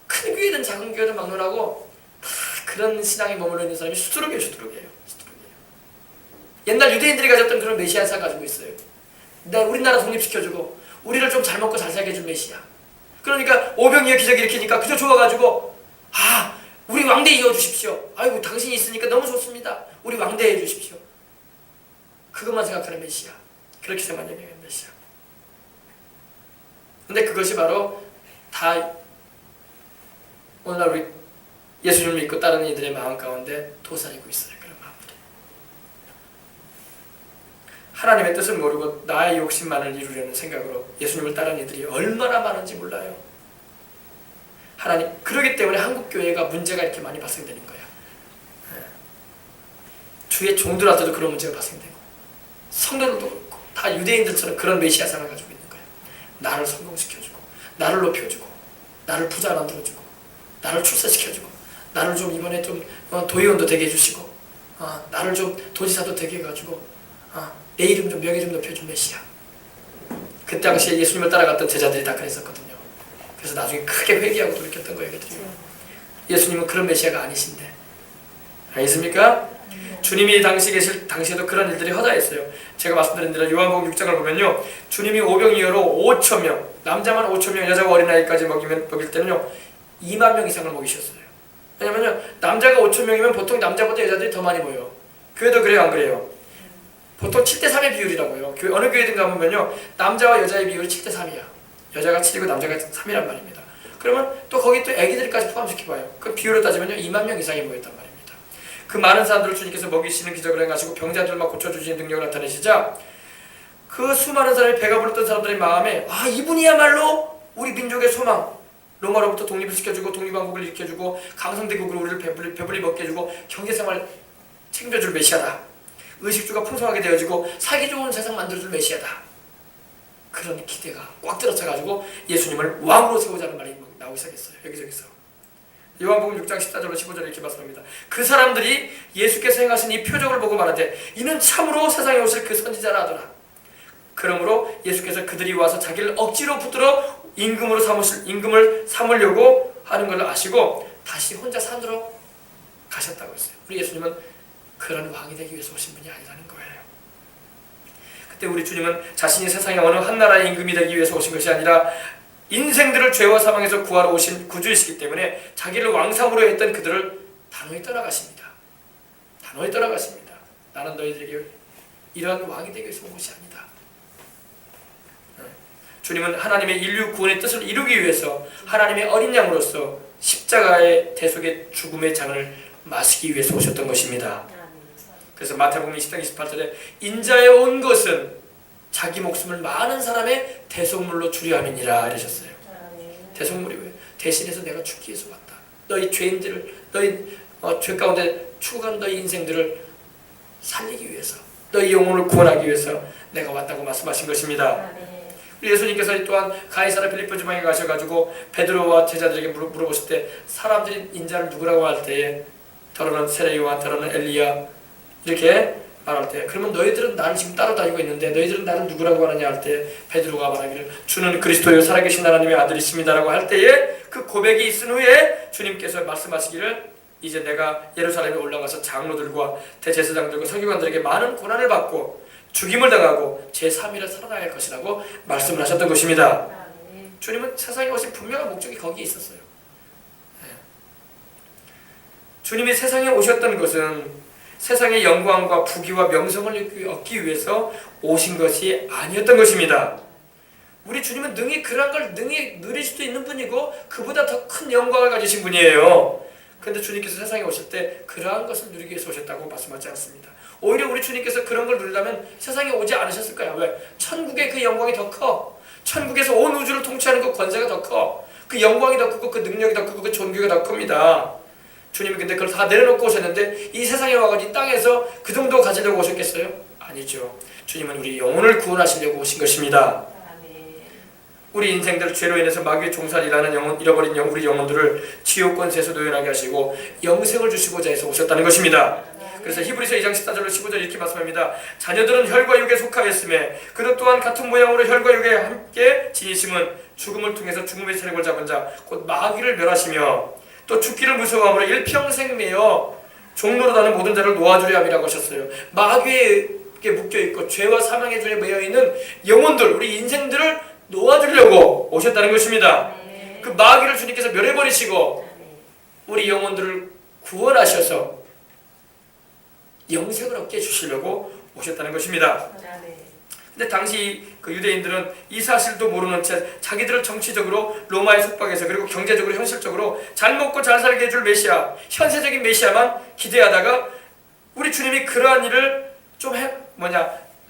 큰 교회든 작은 교회든 막론하고 다 그런 신앙에 머물러 있는 사람이 수두룩이에요. 옛날 유대인들이 가졌던 그런 메시아를 가지고 있어요. 우리나라 독립시켜주고 우리를 좀 잘 먹고 잘 살게 해줄 메시아. 그러니까 오병이어 기적 일으키니까 그저 좋아가지고 우리 왕대 이어주십시오. 아이고 당신이 있으니까 너무 좋습니다. 우리 왕대 해주십시오. 그것만 생각하는 메시아. 그렇게 생각하는 메시아. 근데 그것이 바로 다 오늘날 우리 예수님을 믿고 따르는 이들의 마음 가운데 도사리고 있어요. 그런 마음들이. 하나님의 뜻을 모르고 나의 욕심만을 이루려는 생각으로 예수님을 따르는 이들이 얼마나 많은지 몰라요. 하나님, 그러기 때문에 한국교회가 문제가 이렇게 많이 발생되는 거야. 주의 종들한테도 그런 문제가 발생되고 성도들도 그렇고 다 유대인들처럼 그런 메시아상을 가지고 있는 거야. 나를 성공시켜주고 나를 높여주고 나를 부자 만들어주고 나를 출세시켜주고 나를 좀 이번에 좀 도의원도 되게 해주시고 나를 좀 도지사도 되게 해가지고 내 이름 좀 명예 좀 높여준 메시아. 그 당시에 예수님을 따라갔던 제자들이 다 그랬었거든요. 그래서 나중에 크게 회개하고 돌이켰던 거예요. 예수님은 그런 메시아가 아니신데. 알겠습니까? 주님이 당시 계실 당시에도 그런 일들이 허다했어요. 제가 말씀드린 대로 요한복음 6장을 보면요, 주님이 오병이어로 5천 명, 남자만 5천 명, 여자가 어린아이까지 먹일 때는요 2만 명 이상을 먹이셨어요. 왜냐면요 남자가 5천 명이면 보통 남자보다 여자들이 더 많이 모여요. 교회도 그래요, 안 그래요? 보통 7대3의 비율이라고요. 어느 교회든 가보면요 남자와 여자의 비율이 7대3이야. 여자가 7이고 남자가 3이란 말입니다. 그러면 또 거기 또 애기들까지 포함시켜봐요. 그 비율로 따지면요 2만 명 이상이 모였단 말입니다. 그 많은 사람들을 주님께서 먹이시는 기적을 행하시고 병자들을 막 고쳐주시는 능력을 나타내시자 그 수많은 사람이 배가 불렀던 사람들의 마음에 이분이야말로 우리 민족의 소망, 로마로부터 독립을 시켜주고 독립왕국을 일으켜주고 강성대국으로 우리를 배불리 먹게 해주고 경제생활 책임져줄 메시아다. 의식주가 풍성하게 되어지고 살기 좋은 세상 만들어줄 메시아다. 그런 기대가 꽉 들어차가지고 예수님을 왕으로 세우자는 말이 나오기 시작했어요. 여기저기서. 요한복음 6장 14절로 15절에 이렇게 말씀합니다. 그 사람들이 예수께서 행하신 이 표적을 보고 말하되 이는 참으로 세상에 오실 그 선지자라 하더라. 그러므로 예수께서 그들이 와서 자기를 억지로 붙들어 임금을 삼으려고 하는 걸 아시고 다시 혼자 산으로 가셨다고 했어요. 우리 예수님은 그런 왕이 되기 위해서 오신 분이 아니라는 거예요. 그때 우리 주님은 자신이 세상의 어느 한 나라의 임금이 되기 위해서 오신 것이 아니라 인생들을 죄와 사망에서 구하러 오신 구주이시기 때문에 자기를 왕삼으로 했던 그들을 단호히 떠나가십니다. 단호히 떠나가십니다. 나는 너희들에게 이러한 왕이 되기 위해서 온 것이 아니다. 주님은 하나님의 인류 구원의 뜻을 이루기 위해서 하나님의 어린 양으로서 십자가의 대속의 죽음의 잔을 마시기 위해서 오셨던 것입니다. 그래서 마태복음 20장 28절에 인자에 온 것은 자기 목숨을 많은 사람의 대속물로 주려 함이니라 이러셨어요. 대속물이 왜? 대신해서 내가 죽기 위해서 왔다. 너희 죄인들을, 너희 죄 가운데 죽어가는 너희 인생들을 살리기 위해서, 너희 영혼을 구원하기 위해서 내가 왔다고 말씀하신 것입니다. 우리 예수님께서 또한 가이사랴 빌립보 지방에 가셔가지고 베드로와 제자들에게 물어보실 때 사람들이 인자를 누구라고 할 때에 더러는 세례요한, 더러는 엘리야 이렇게 말할 때, 그러면 너희들은 나를 지금 따라다니고 있는데 너희들은 나를 누구라고 하느냐 할 때 베드로가 말하기를 주는 그리스도요 살아계신 하나님의 아들이십니다라고 할 때에 그 고백이 있은 후에 주님께서 말씀하시기를 이제 내가 예루살렘에 올라가서 장로들과 대제사장들과 서기관들에게 많은 고난을 받고 죽임을 당하고 제3일에 살아나야 할 것이라고 말씀을 하셨던 것입니다. 주님은 세상에 오신 분명한 목적이 거기에 있었어요. 주님이 세상에 오셨던 것은 세상의 영광과 부귀와 명성을 얻기 위해서 오신 것이 아니었던 것입니다. 우리 주님은 능히 그런 걸 능히 누릴 수도 있는 분이고 그보다 더 큰 영광을 가지신 분이에요. 그런데 주님께서 세상에 오실 때 그러한 것을 누리기 위해서 오셨다고 말씀하지 않습니다. 오히려 우리 주님께서 그런 걸 누리려면 세상에 오지 않으셨을 거야. 왜? 천국의 그 영광이 더 커. 천국에서 온 우주를 통치하는 그 권세가 더 커. 그 영광이 더 크고 그 능력이 더 크고 그 존귀가 더 큽니다. 주님이 근데 그걸 다 내려놓고 오셨는데 이 세상에 와가지고 이 땅에서 그 정도 가지려고 오셨겠어요? 아니죠. 주님은 우리 영혼을 구원하시려고 오신 것입니다. 우리 인생들 죄로 인해서 마귀의 종살이라는 잃어버린 우리 영혼들을 지옥 권세에서 노연하게 하시고 영생을 주시고자 해서 오셨다는 것입니다. 그래서 히브리서 2장 14절로 15절 이렇게 말씀합니다. 자녀들은 혈과 육에 속하였음에 그것 또한 같은 모양으로 혈과 육에 함께 지니심은 죽음을 통해서 죽음의 세력을 잡은 자 곧 마귀를 멸하시며 또 죽기를 무서워함으로 일평생 매여 종로로 다는 모든 자를 놓아주려 함이라고 하셨어요. 마귀에 묶여있고 죄와 사망의 줄에 매여있는 영혼들, 우리 인생들을 놓아주려고 오셨다는 것입니다. 그 마귀를 주님께서 멸해버리시고 우리 영혼들을 구원하셔서 영생을 얻게 해주시려고 오셨다는 것입니다. 근데 당시 그 유대인들은 이 사실도 모르는 채 자기들을 정치적으로 로마의 속박에서 그리고 경제적으로 현실적으로 잘 먹고 잘 살게 해줄 메시아, 현세적인 메시아만 기대하다가 우리 주님이 그러한 일을 좀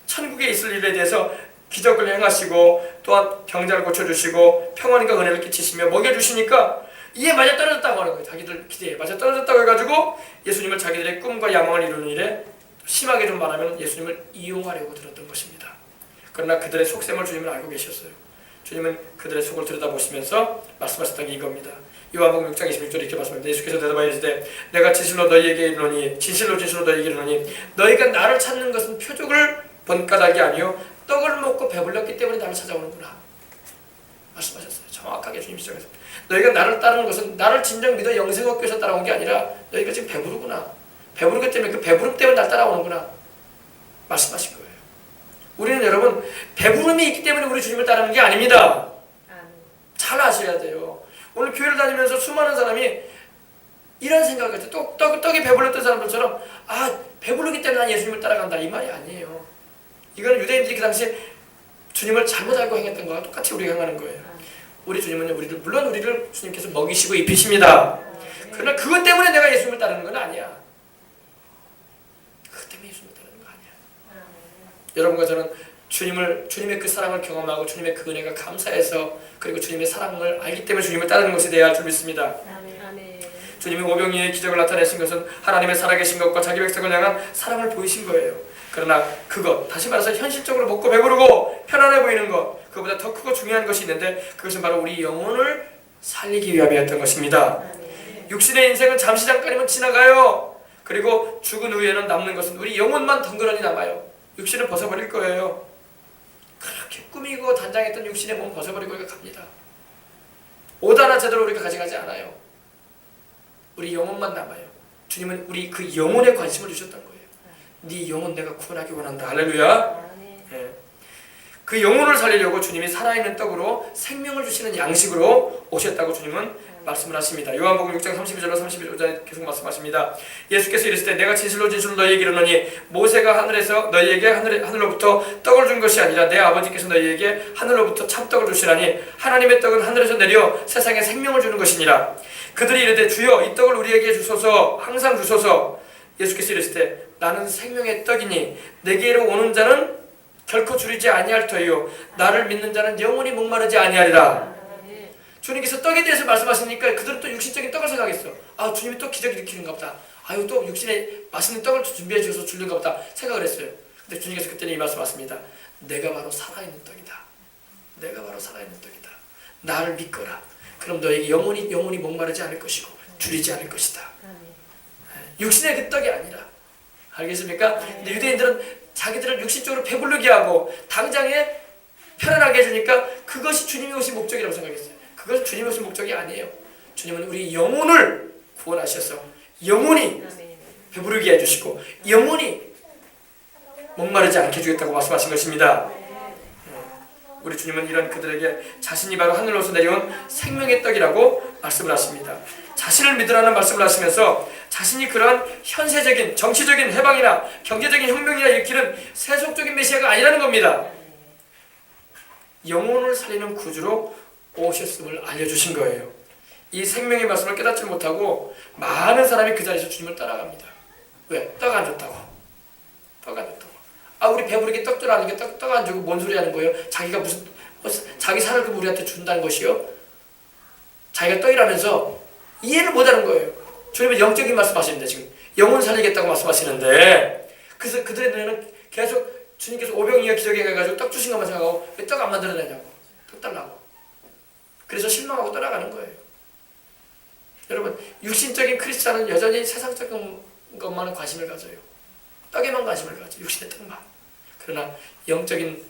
천국에 있을 일에 대해서 기적을 행하시고 또한 병자를 고쳐주시고 평안과 은혜를 끼치시며 먹여주시니까 이에 맞아떨어졌다고 하는 거예요. 자기들 기대에 맞아떨어졌다고 해가지고 예수님을 자기들의 꿈과 야망을 이루는 일에 심하게 좀 말하면 예수님을 이용하려고 들었던 것입니다. 그러나 그들의 속셈을 주님은 알고 계셨어요. 주님은 그들의 속을 들여다보시면서 말씀하셨던 게 이겁니다. 요한복음 6장 26절에 이렇게 말씀합니다. 예수께서 대답하여 이르시되 내가 진실로 너희에게 이르노니 진실로 너희에게 이르노니 너희가 나를 찾는 것은 표적을 본 까닭이 아니요 떡을 먹고 배불렀기 때문에 나를 찾아오는구나 말씀하셨어요. 정확하게 주님 지적하셨습니다. 너희가 나를 따르는 것은 나를 진정 믿어 영생 얻기 위해서 따라온 게 아니라 너희가 지금 배부르구나. 배부르기 때문에 그 배부름 때문에 날 따라오는구나 말씀하신 거예요. 우리는 여러분 배부름이 있기 때문에 우리 주님을 따르는 게 아닙니다. 잘 아셔야 돼요. 오늘 교회를 다니면서 수많은 사람이 이런 생각을 했죠. 떡이 배불렀던 사람들처럼 배부르기 때문에 난 예수님을 따라간다 이 말이 아니에요. 이거는 유대인들이 그 당시에 주님을 잘못 알고 행했던 거와 똑같이 우리가 행하는 거예요. 우리 주님은요 물론 우리를 주님께서 먹이시고 입히십니다. 그러나 그것 때문에 내가 예수님을 따르는 건 아니야. 그것 때문에 예수님을 따르는 거 아니야. 여러분과 저는 주님의 그 사랑을 경험하고 주님의 그 은혜가 감사해서 그리고 주님의 사랑을 알기 때문에 주님을 따르는 것이 되어야 할 줄 믿습니다. 주님이 오병이의 기적을 나타내신 것은 하나님의 살아계신 것과 자기 백성을 향한 사랑을 보이신 거예요. 그러나 다시 말해서 현실적으로 먹고 배부르고 편안해 보이는 것, 그보다 더 크고 중요한 것이 있는데 그것은 바로 우리 영혼을 살리기 위함이었던 것입니다. 육신의 인생은 잠시 잠깐이면 지나가요. 그리고 죽은 후에는 남는 것은 우리 영혼만 덩그러니 남아요. 육신을 벗어버릴 거예요. 그렇게 꾸미고 단장했던 육신의 몸 벗어버리고 우리가 갑니다. 옷 하나 제대로 우리가 가져가지 않아요. 우리 영혼만 남아요. 주님은 우리 그 영혼에 관심을 주셨던 거예요. 네 영혼 내가 구원하기 원한다. 할렐루야. 네. 그 영혼을 살리려고 주님이 살아있는 떡으로 생명을 주시는 양식으로 오셨다고 주님은 말씀을 하십니다. 요한복음 6장 32절로 31절에 계속 말씀하십니다. 예수께서 이르시되 내가 진실로 너희에게 이르노니 모세가 하늘에서 너희에게 하늘로부터 떡을 준 것이 아니라 내 아버지께서 너희에게 하늘로부터 참떡을 주시라니 하나님의 떡은 하늘에서 내려 세상에 생명을 주는 것이니라. 그들이 이르되 주여 이 떡을 우리에게 주소서 항상 주소서. 예수께서 이르시되 나는 생명의 떡이니 내게로 오는 자는 결코 줄이지 아니할 터이요 나를 믿는 자는 영원히 목마르지 아니하리라. 주님께서 떡에 대해서 말씀하시니까 그들은 또 육신적인 떡을 생각했어. 주님이 또 기적을 일으키는가 보다. 또 육신에 맛있는 떡을 준비해 주셔서 주는가 보다 생각을 했어요. 근데 주님께서 그때는 이 말씀하십니다. 내가 바로 살아있는 떡이다. 내가 바로 살아있는 떡이다. 나를 믿거라. 그럼 너에게 영원히 목마르지 않을 것이고 줄이지 않을 것이다. 육신의 그 떡이 아니라. 알겠습니까? 근데 유대인들은 자기들을 육신적으로 배부르게 하고 당장에 편안하게 해주니까 그것이 주님이 오신 목적이라고 생각했어요. 그것은 주님이 오신 목적이 아니에요. 주님은 우리 영혼을 구원하셔서 영혼이 배부르게 해주시고 영혼이 목마르지 않게 해주겠다고 말씀하신 것입니다. 우리 주님은 이런 그들에게 자신이 바로 하늘로서 내려온 생명의 떡이라고 말씀을 하십니다. 자신을 믿으라는 말씀을 하시면서 자신이 그러한 현세적인 정치적인 해방이나 경제적인 혁명이나 일으키는 세속적인 메시아가 아니라는 겁니다. 영혼을 살리는 구주로 오셨음을 알려주신 거예요. 이 생명의 말씀을 깨닫지 못하고 많은 사람이 그 자리에서 주님을 따라갑니다. 왜? 떡 안 줬다고. 떡 안 줬다고. 우리 배부르게 떡 주라는 게 떡 안 주고 뭔 소리 하는 거예요? 자기가 자기 살을 그 우리한테 준다는 것이요? 자기가 떡이라면서 이해를 못하는 거예요. 주님은 영적인 말씀하시는데 지금 영혼 살리겠다고 말씀하시는데 그래서 그들의 눈에는 계속 주님께서 오병이어 기적에 가가지고 떡 주신 것만 생각하고 왜 떡 안 만들어내냐고. 떡 달라고. 그래서 실망하고 떠나가는 거예요. 여러분 육신적인 크리스찬은 여전히 세상적인 것만은 관심을 가져요. 떡에만 관심을 가져. 육신의 떡만. 그러나 영적인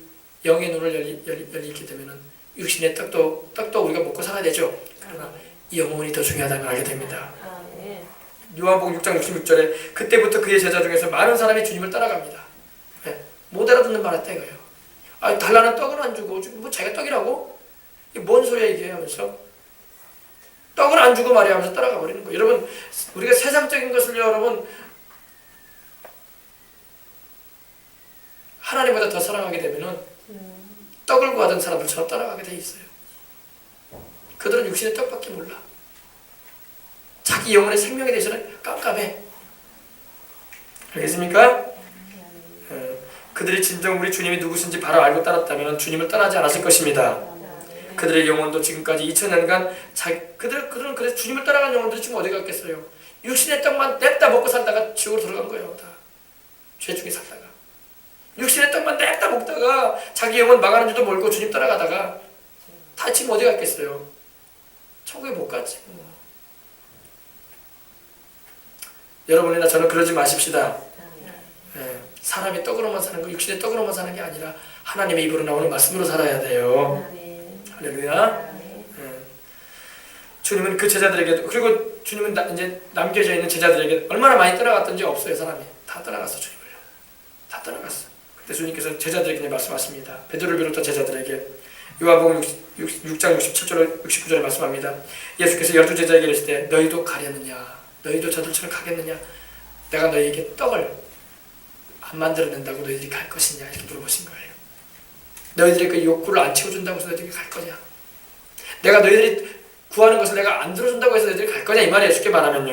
영의 눈을 열리게 되면은 육신의 떡도 우리가 먹고 살아야 되죠. 그러나 영혼이 더 중요하다는 걸 알게 됩니다. 요한복음 6장 66절에 그때부터 그의 제자 중에서 많은 사람이 주님을 따라갑니다. 못 알아듣는 말 했다 이거예요. 달라는 떡을 안 주고 뭐 자기가 떡이라고? 이게 뭔 소리야 이게 하면서 떡을 안 주고 말이야 하면서 따라가 버리는 거예요. 여러분 우리가 세상적인 것을요 여러분 하나님보다 더 사랑하게 되면은 떡을 구하던 사람들처럼 따라가게 돼 있어요. 그들은 육신의 떡밖에 몰라. 자기 영혼의 생명에 대해서는 깜깜해. 알겠습니까? 그들이 진정 우리 주님이 누구신지 바로 알고 따랐다면 주님을 떠나지 않았을 것입니다. 그들의 영혼도 지금까지 2000년간 그들은 그래서 주님을 따라간 영혼들이 지금 어디 갔겠어요? 육신의 떡만 냅다 먹고 살다가 지옥으로 들어간 거예요. 다 죄 중에 살다가 육신의 떡만 냅다 먹다가 자기 영혼 망하는 줄도 모르고 주님 따라가다가 다 지금 어디 갔겠어요? 천국에 못 갔지 뭐. 여러분이나 저는 그러지 마십시다. 사람이 떡으로만 사는 거, 육신의 떡으로만 사는 게 아니라 하나님의 입으로 나오는 말씀으로 살아야 돼요. 할렐루야. 주님은 그 제자들에게, 그리고 주님은 이제 남겨져 있는 제자들에게 얼마나 많이 떠나갔던지 없어요. 사람이 다 떠나갔어. 주님을요. 다 떠나갔어. 그때 주님께서 제자들에게 말씀하십니다. 베드로를 비롯한 제자들에게 요한복음 6장 67절 69절에 말씀합니다. 예수께서 12제자에게 이르실 때 너희도 가려느냐, 너희도 저들처럼 가겠느냐, 내가 너희에게 떡을 안 만들어낸다고 너희들이 갈 것이냐 이렇게 물어보신 거예요. 너희들의 그 욕구를 안 채워준다고 해서 너희들이 갈 거냐, 내가 너희들이 구하는 것을 내가 안 들어준다고 해서 너희들이 갈 거냐 이 말이에요. 쉽게 말하면요.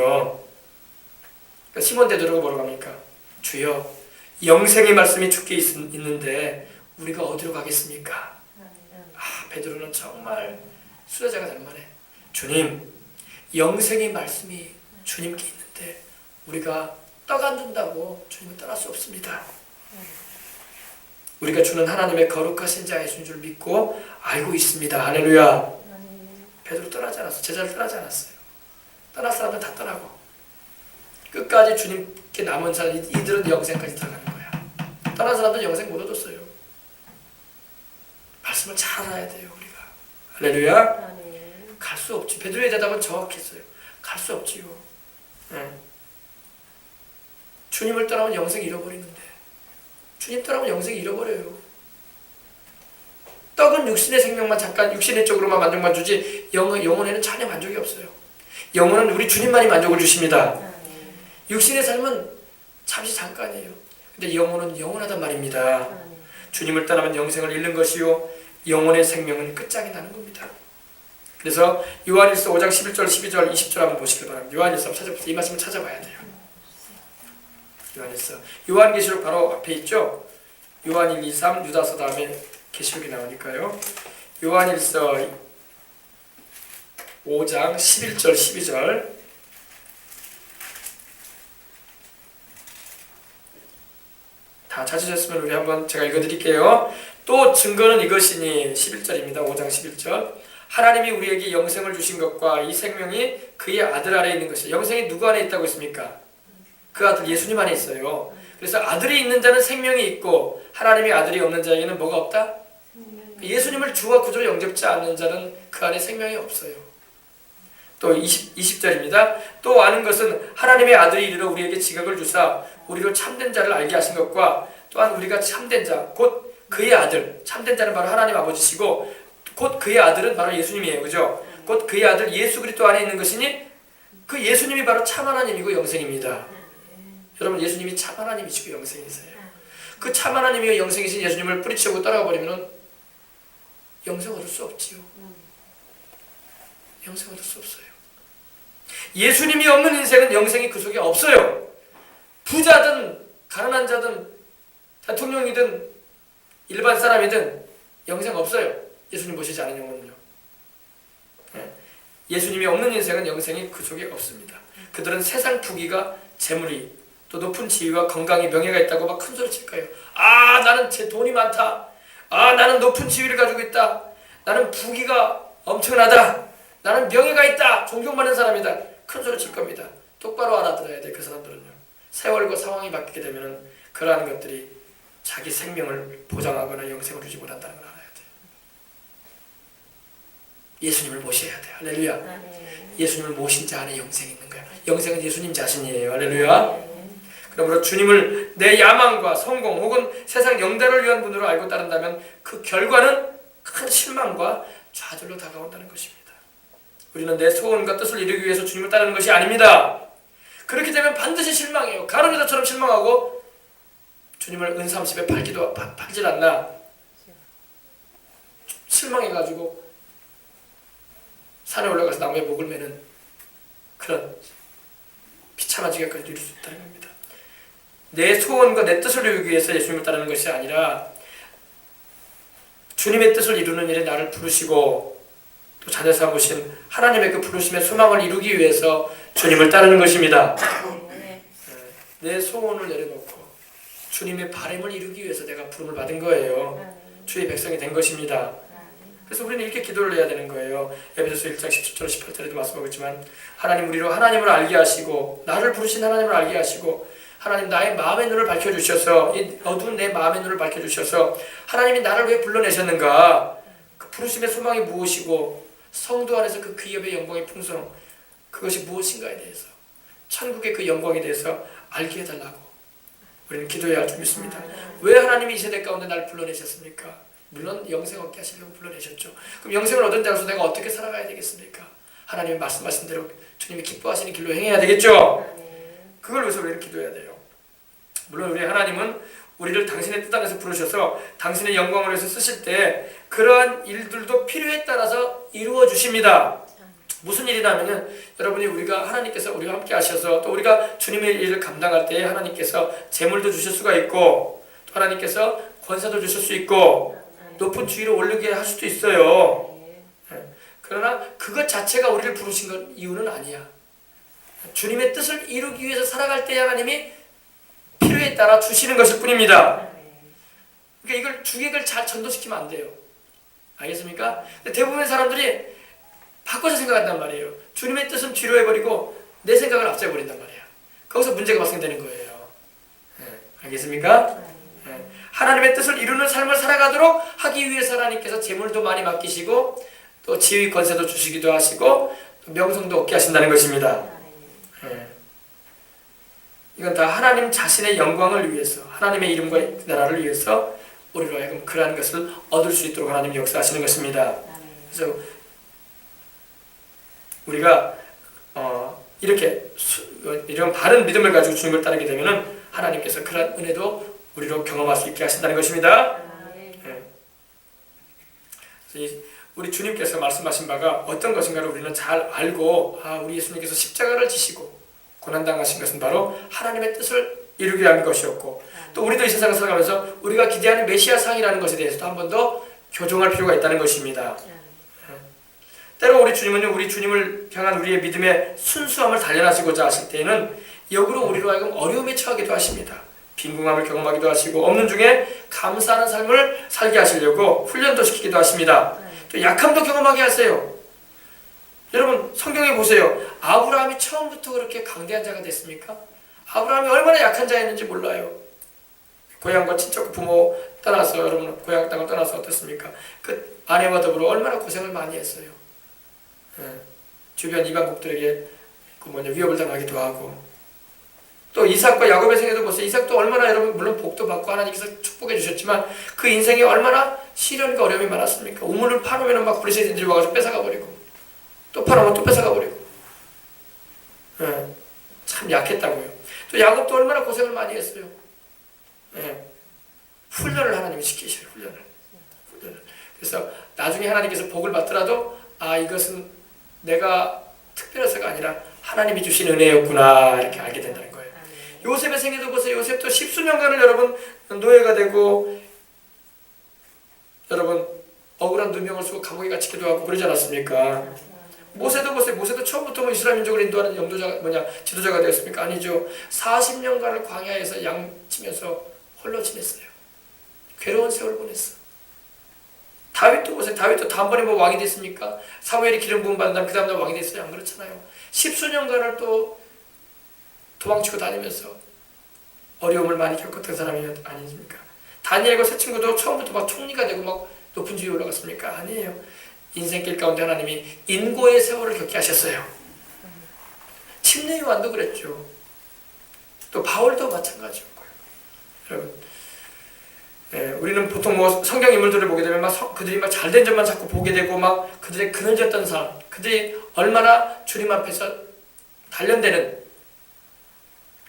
그러니까 시몬 베드로가 뭐라고 합니까? 주여, 영생의 말씀이 주께 있는데 우리가 어디로 가겠습니까? 베드로는 정말 수제자가 될 만해. 주님, 영생의 말씀이 주님께 있는데 우리가 떡 안 준다고 주님을 떠날 수 없습니다. 우리가 주는 하나님의 거룩하신 자 예수인 줄 믿고 알고 있습니다. 할렐루야. 베드로 떠나지 않았어. 제자를 떠나지 않았어요. 떠날 사람은 다 떠나고 끝까지 주님께 남은 사람, 이들은 영생까지 들어가는 거야. 떠난 사람들은 영생 못 얻었어요. 말씀을 잘 알아야 돼요. 우리가. 할렐루야. 갈 수 없지. 베드로의 대답은 정확했어요. 갈 수 없지요. 주님을 떠나면 영생 잃어버리는데, 주님 떠나면 영생 잃어버려요. 떡은 육신의 생명만 잠깐 육신의 쪽으로만 만족만 주지 영혼에는 전혀 만족이 없어요. 영혼은 우리 주님만이 만족을 주십니다. 육신의 삶은 잠시 잠깐이에요. 근데 영혼은 영원하단 말입니다. 주님을 떠나면 영생을 잃는 것이요 영혼의 생명은 끝장이 나는 겁니다. 그래서 요한일서 5장 11절 12절 20절 한번 보시길 바랍니다. 요한일서 찾아보세요. 이 말씀을 찾아봐야 돼요. 요한일서, 요한계시록 바로 앞에 있죠. 요한 1, 2, 3 유다서 다음에 계시록이 나오니까요. 요한일서 5장 11절 12절 다 찾으셨으면 우리 한번 제가 읽어드릴게요. 또 증거는 이것이니 11절입니다. 5장 11절 하나님이 우리에게 영생을 주신 것과 이 생명이 그의 아들 아래에 있는 것이에요. 영생이 누구 안에 있다고 했습니까? 그 아들 예수님 안에 있어요. 그래서 아들이 있는 자는 생명이 있고 하나님의 아들이 없는 자에게는 뭐가 없다? 예수님을 주와 구주로 영접지 않는 자는 그 안에 생명이 없어요. 또 20절입니다. 또 아는 것은 하나님의 아들이 이르러 우리에게 지각을 주사 우리로 참된 자를 알게 하신 것과 또한 우리가 참된 자 곧 그의 아들, 참된 자는 바로 하나님 아버지시고 곧 그의 아들은 바로 예수님이에요. 그죠? 곧 그의 아들 예수 그리스도 안에 있는 것이니 그 예수님이 바로 참 하나님이고 영생입니다. 여러분, 예수님이 참 하나님이시고 영생이세요. 그 참 하나님이고 영생이신 예수님을 뿌리치고 따라가 버리면 영생 얻을 수 없지요. 영생 얻을 수 없어요. 예수님이 없는 인생은 영생이 그 속에 없어요. 부자든 가난한 자든 대통령이든 일반 사람이든 영생 없어요. 예수님 모시지 않은 영혼은요. 예수님이 없는 인생은 영생이 그 속에 없습니다. 그들은 세상 부귀가 재물이 또 높은 지위와 건강이 명예가 있다고 막 큰 소리 칠 거예요. 아, 나는 제 돈이 많다. 아, 나는 높은 지위를 가지고 있다. 나는 부귀가 엄청나다. 나는 명예가 있다. 존경받는 사람이다. 큰 소리 칠 겁니다. 똑바로 알아들어야 돼. 그 사람들은요. 세월과 상황이 바뀌게 되면 그러한 것들이 자기 생명을 보장하거나 영생을 주지 못한다는 걸 알아야 돼요. 예수님을 모셔야 돼요. 할렐루야. 예수님을 모신 자 안에 영생이 있는 거예요. 영생은 예수님 자신이에요. 할렐루야. 그러므로 주님을 내 야망과 성공 혹은 세상 영달을 위한 분으로 알고 따른다면 그 결과는 큰 실망과 좌절로 다가온다는 것입니다. 우리는 내 소원과 뜻을 이루기 위해서 주님을 따르는 것이 아닙니다. 그렇게 되면 반드시 실망해요. 가룟 유다처럼 실망하고 주님을 은삼십에 팔질 않나 실망해가지고 산에 올라가서 나무에 목을 매는 그런 비참한 지경까지 이룰 수 있다는 겁니다. 내 소원과 내 뜻을 이루기 위해서 예수님을 따르는 것이 아니라 주님의 뜻을 이루는 일에 나를 부르시고 또 자녀 삼으신 하나님의 그 부르심의 소망을 이루기 위해서 주님을 따르는 것입니다. 내 소원을 내려놓고 주님의 바람을 이루기 위해서 내가 부름을 받은 거예요. 주의 백성이 된 것입니다. 그래서 우리는 이렇게 기도를 해야 되는 거예요. 에베소서 1장 17절 18절에도 말씀하고 있지만 하나님 우리로 하나님을 알게 하시고 나를 부르신 하나님을 알게 하시고 하나님 나의 마음의 눈을 밝혀주셔서 이 어두운 내 마음의 눈을 밝혀주셔서 하나님이 나를 왜 불러내셨는가 그 부르심의 소망이 무엇이고 성도 안에서 그 기업의 영광의 풍성 그것이 무엇인가에 대해서 천국의 그 영광에 대해서 알게 해달라고 우리는 기도해야 할 줄 믿습니다. 왜 하나님이 이 세대 가운데 날 불러내셨습니까? 물론 영생 얻게 하시려고 불러내셨죠. 그럼 영생을 얻은 자로서 내가 어떻게 살아가야 되겠습니까? 하나님이 말씀하신 대로 주님이 기뻐하시는 길로 행해야 되겠죠. 그걸 위해서 우리는 기도해야 돼요. 물론 우리 하나님은 우리를 당신의 뜻 안에서 부르셔서 당신의 영광을 위해서 쓰실 때 그러한 일들도 필요에 따라서 이루어 주십니다. 무슨 일이냐면은 여러분이 우리가 하나님께서 우리와 함께 하셔서 또 우리가 주님의 일을 감당할 때 하나님께서 재물도 주실 수가 있고 또 하나님께서 권세도 주실 수 있고 높은 주위로 오르게 할 수도 있어요. 그러나 그것 자체가 우리를 부르신 건 이유는 아니야. 주님의 뜻을 이루기 위해서 살아갈 때 하나님이 필요에 따라 주시는 것일 뿐입니다. 그러니까 이걸 주객을 잘 전도시키면 안 돼요. 알겠습니까? 대부분의 사람들이 바꿔서 생각한단 말이에요. 주님의 뜻은 뒤로 해버리고 내 생각을 앞세워버린단 말이에요. 거기서 문제가 발생되는 거예요. 알겠습니까? 하나님의 뜻을 이루는 삶을 살아가도록 하기 위해서 하나님께서 재물도 많이 맡기시고 또 지위 권세도 주시기도 하시고 또 명성도 얻게 하신다는 것입니다. 이건 다 하나님 자신의 영광을 위해서 하나님의 이름과 나라를 위해서 우리로 하여금 그러한 것을 얻을 수 있도록 하나님이 역사하시는 것입니다. 그래서 우리가 이렇게 이런 바른 믿음을 가지고 주님을 따르게 되면은 하나님께서 그러한 은혜도 우리로 경험할 수 있게 하신다는 것입니다. 그래서 우리 주님께서 말씀하신 바가 어떤 것인가를 우리는 잘 알고 우리 예수님께서 십자가를 지시고 고난당하신 것은 바로 하나님의 뜻을 이루기 위한 것이었고 또 우리도 이 세상을 살아가면서 우리가 기대하는 메시아상이라는 것에 대해서도 한 번 더 교정할 필요가 있다는 것입니다. 때로 우리 주님은 우리 주님을 향한 우리의 믿음의 순수함을 단련하시고자 하실 때에는 역으로 우리로 하여금 어려움에 처하기도 하십니다. 빈궁함을 경험하기도 하시고 없는 중에 감사하는 삶을 살게 하시려고 훈련도 시키기도 하십니다. 또 약함도 경험하게 하세요. 여러분 성경에 보세요. 아브라함이 처음부터 그렇게 강대한 자가 됐습니까? 아브라함이 얼마나 약한 자였는지 몰라요. 고향과 친척 부모 떠나서 여러분 고향 땅을 떠나서 어떻습니까? 그 아내와 더불어 얼마나 고생을 많이 했어요. 주변 이방국들에게 위협을 당하기도 하고 또 이삭과 야곱의 생애도 보세요. 이삭도 얼마나 여러분 물론 복도 받고 하나님께서 축복해 주셨지만 그 인생에 얼마나 시련과 어려움이 많았습니까? 우물을 파놓으면 막 브리스인들이 와가지고 뺏어가 버리고 또 파놓으면 또 뺏어가 버리고 참 약했다고요. 또 야곱도 얼마나 고생을 많이 했어요. 훈련을 하나님이 시키셔요. 훈련을. 그래서 나중에 하나님께서 복을 받더라도 이것은 내가 특별해서가 아니라 하나님이 주신 은혜였구나 이렇게 알게 된다는 거예요. 요셉의 생애도 보세요. 요셉도 십수년간을 여러분 노예가 되고 여러분 억울한 누명을 쓰고 감옥에 갇히기도 하고 그러지 않았습니까? 모세도 보세요. 모세도 처음부터 이스라엘 민족을 인도하는 지도자가 되었습니까? 아니죠. 40년간을 광야에서 양치면서 홀로 지냈어요. 괴로운 세월을 보냈어. 다윗도 보세요. 다윗도 단번에 왕이 됐습니까? 사무엘이 기름 부음 받은 다음 그 다음날 왕이 됐어요. 안 그렇잖아요. 십수년간을 또 도망치고 다니면서 어려움을 많이 겪었던 사람이 아니십니까? 다니엘과 세 친구도 처음부터 막 총리가 되고 막 높은 지위에 올라갔습니까? 아니에요. 인생길 가운데 하나님이 인고의 세월을 겪게 하셨어요. 침례 요한도 그랬죠. 또 바울도 마찬가지였고요. 여러분 우리는 보통 성경 인물들을 보게 되면 그들이 잘된 점만 자꾸 보게 되고 그들의 그늘졌던 삶, 그들이 얼마나 주님 앞에서 단련되는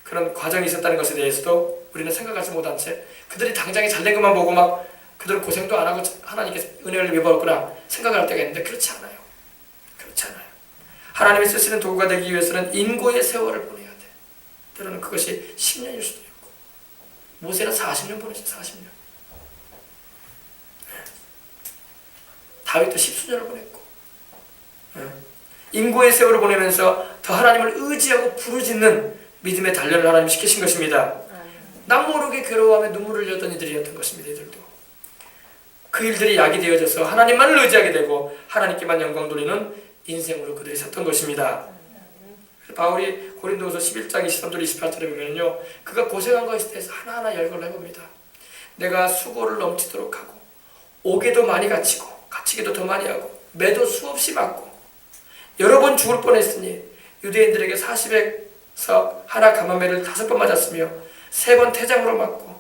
그런 과정이 있었다는 것에 대해서도 우리는 생각하지 못한 채 그들이 당장에 잘된 것만 보고 그들은 고생도 안 하고 하나님께서 은혜를 입어봤구나 생각을 할 때가 있는데 그렇지 않아요. 그렇지 않아요. 하나님이 쓰시는 도구가 되기 위해서는 인고의 세월을 보내야 돼. 때로는 그것이 10년일 수도 있고 모세는 40년 보냈죠. 40년. 다윗도 십수년을 보냈고 인고의 세월을 보내면서 더 하나님을 의지하고 부르짖는 믿음의 단련을 하나님 시키신 것입니다. 남 모르게 괴로워하며 눈물을 흘렸던 이들이었던 것입니다. 이들도 그 일들이 약이 되어져서 하나님만을 의지하게 되고 하나님께만 영광 돌리는 인생으로 그들이 섰던 것입니다. 바울이 고린도후서 11장 23절 28절에 보면요, 그가 고생한 것에 대해서 하나하나 열거를 해봅니다. 내가 수고를 넘치도록 하고 옥에도 많이 갇히기도 더 많이 하고 매도 수없이 맞고 여러 번 죽을 뻔했으니 유대인들에게 40에서 하나 감화매를 5번 맞았으며 3번 태장으로 맞고,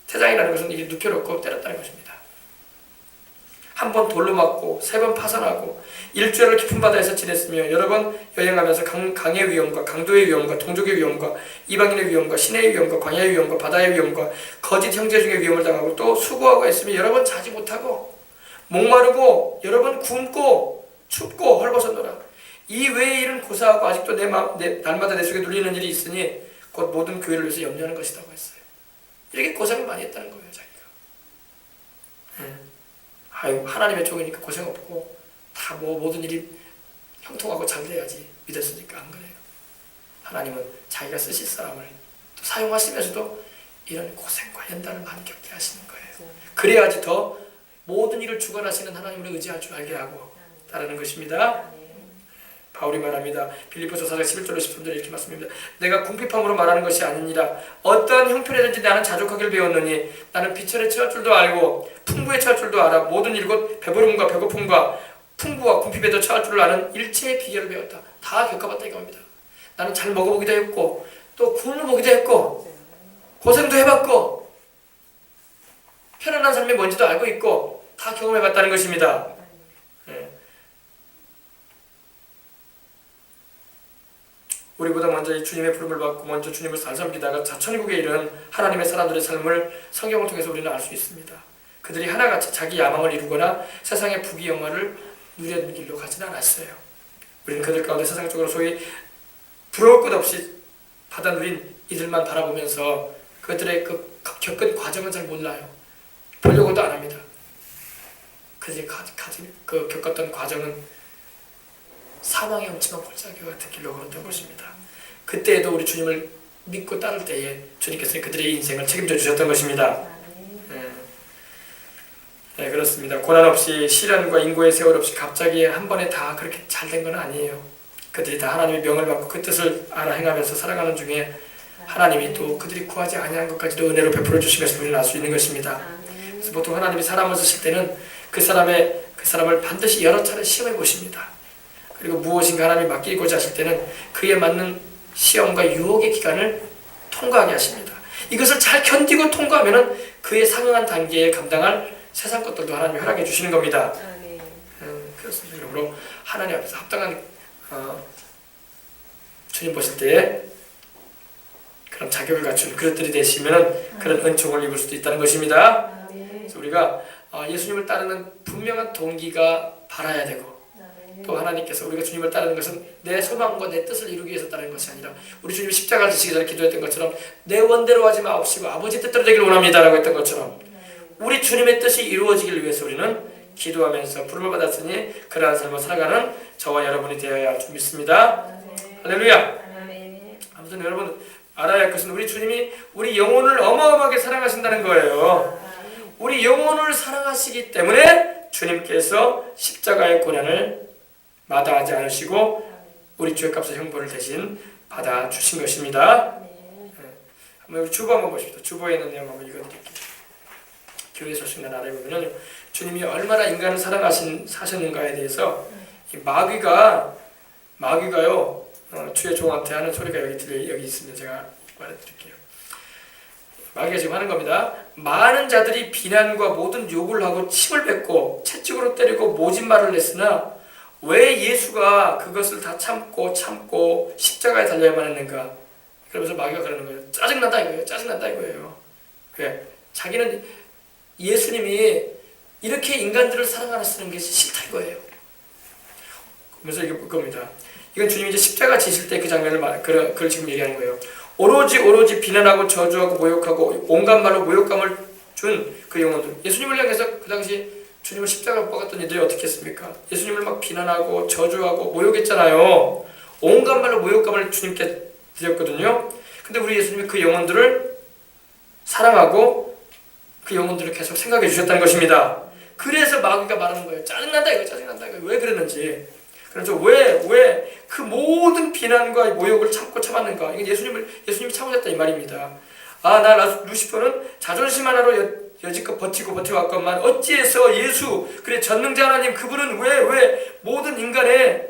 태장이라는 것은 이게 눕혀놓고 때렸다는 것입니다. 1번 돌로 맞고 3번 파산하고 일주일을 깊은 바다에서 지냈으며 여러 번 여행하면서 강의 위험과 강도의 위험과 동족의 위험과 이방인의 위험과 시내의 위험과 광야의 위험과 바다의 위험과 거짓 형제 중의 위험을 당하고 또 수고하고 했으며 여러 번 자지 못하고 목마르고 여러 번 굶고 춥고 헐벗었노라. 이 외의 일은 고사하고 아직도 날마다 내 속에 눌리는 일이 있으니 곧 모든 교회를 위해서 염려하는 것이라고 했어요. 이렇게 고생을 많이 했다는 거예요, 자기가. 아유, 하나님의 종이니까 고생 없고 다 모든 일이 형통하고 잘 돼야지 믿었으니까 안 그래요. 하나님은 자기가 쓰실 사람을 또 사용하시면서도 이런 고생과 연단을 많이 겪게 하시는 거예요. 그래야지 더 모든 일을 주관하시는 하나님을 의지할 줄 알게 하고 따르는 것입니다. 바울이 말합니다. 빌립보서 4장 11절로 13절에 이렇게 말씀합니다. 내가 궁핍함으로 말하는 것이 아니니라. 어떠한 형편이든지 나는 자족하기를 배웠느니 나는 비천에 처할 줄도 알고 풍부에 처할 줄도 알아. 모든 일 곧 배부름과 배고픔과 풍부와 궁핍에도 처할 줄을 아는 일체의 비결을 배웠다. 다 겪어봤다 이겁니다. 나는 잘 먹어보기도 했고 또 굶어보기도 했고 고생도 해봤고 편안한 삶이 뭔지도 알고 있고 다 경험해봤다는 것입니다. 우리보다 먼저 이 주님의 부름을 받고 먼저 주님을 잘 섬기다가 천국에 이르는 하나님의 사람들의 삶을 성경을 통해서 우리는 알 수 있습니다. 그들이 하나같이 자기 야망을 이루거나 세상의 부귀영화를 누리는 길로 가지는 않았어요. 우리는 그들 가운데 세상적으로 소위 부러울 것 없이 받아 누린 이들만 바라보면서 그들의 그 겪은 과정은 잘 몰라요. 보려고도 안 합니다. 그들이 겪었던 과정은 사망의 음침한 골짜기와 같은 길로 걸었던 것입니다. 그때에도 우리 주님을 믿고 따를 때에 주님께서 그들의 인생을 책임져 주셨던 것입니다. 네, 그렇습니다. 고난 없이 시련과 인고의 세월 없이 갑자기 한 번에 다 그렇게 잘 된 건 아니에요. 그들이 다 하나님의 명을 받고 그 뜻을 알아 행하면서 살아가는 중에 하나님이 또 그들이 구하지 아니한 것까지도 은혜로 베풀어 주시면서 우리는 알 수 있는 것입니다. 그래서 보통 하나님이 사람을 쓰실 때는 그 사람을 반드시 여러 차례 시험해 보십니다. 그리고 무엇인가 하나님이 맡기고자 하실 때는 그에 맞는 시험과 유혹의 기간을 통과하게 하십니다. 이것을 잘 견디고 통과하면 그에 상응한 단계에 감당할 세상 것들도 하나님이 허락해 주시는 겁니다. 그렇습니다. 그러므로 하나님 앞에서 합당한 주님 보실 때에 그런 자격을 갖춘 그릇들이 되시면 그런 은총을 입을 수도 있다는 것입니다. 그래서 우리가 예수님을 따르는 분명한 동기가 바라야 되고 또 하나님께서 우리가 주님을 따르는 것은 내 소망과 내 뜻을 이루기 위해서 따르는 것이 아니라 우리 주님이 십자가를 지시기 전에 기도했던 것처럼 내 원대로 하지 마옵시고 아버지 뜻대로 되기를 원합니다 라고 했던 것처럼 우리 주님의 뜻이 이루어지기를 위해서 우리는 기도하면서 부름을 받았으니 그러한 삶을 살아가는 저와 여러분이 되어야 할 줄 믿습니다. 할렐루야. 아무튼 여러분 알아야 할 것은 우리 주님이 우리 영혼을 어마어마하게 사랑하신다는 거예요. 우리 영혼을 사랑하시기 때문에 주님께서 십자가의 고난을 마다하지 않으시고 우리 죄값의 형벌을 대신 받아주신 것입니다. 한번 우리 주보 한번 보십시오. 주보에 있는 내용 한번 읽어드릴게요. 교회 소식난 아래 보면요, 주님이 얼마나 인간을 사셨는가에 대해서 이 마귀가요 주의 종한테 하는 소리가 여기 있습니다. 제가 말해드릴게요. 마귀가 지금 하는 겁니다. 많은 자들이 비난과 모든 욕을 하고 침을 뱉고 채찍으로 때리고 모진 말을 냈으나 왜 예수가 그것을 다 참고 십자가에 달려야만 했는가? 그러면서 마귀가 그러는 거예요. 짜증난다 이거예요. 왜? 자기는 예수님이 이렇게 인간들을 사랑하시는 게 싫다 이거예요. 그러면서 이게 겁니다. 이건 주님이 이제 십자가 지실 때 그 장면을 그걸 지금 얘기하는 거예요. 오로지 비난하고 저주하고 모욕하고 온갖 말로 모욕감을 준 그 영혼들. 예수님을 향해서 그 당시 주님을 십자가에 못 박았던 이들이 어떻게 했습니까? 예수님을 막 비난하고 저주하고 모욕했잖아요. 온갖 말로 모욕감을 주님께 드렸거든요. 근데 우리 예수님이 그 영혼들을 사랑하고 그 영혼들을 계속 생각해 주셨다는 것입니다. 그래서 마귀가 말하는 거예요. 짜증난다 이거, 짜증난다 이거. 왜 그랬는지. 그래서 왜 그 모든 비난과 모욕을 참고 참았는가? 이건 예수님이 참으셨다 이 말입니다. 나 루시퍼는 자존심 하나로 여지껏 버텨왔건만 어찌해서 예수, 그래 전능자 하나님 그분은 왜 모든 인간의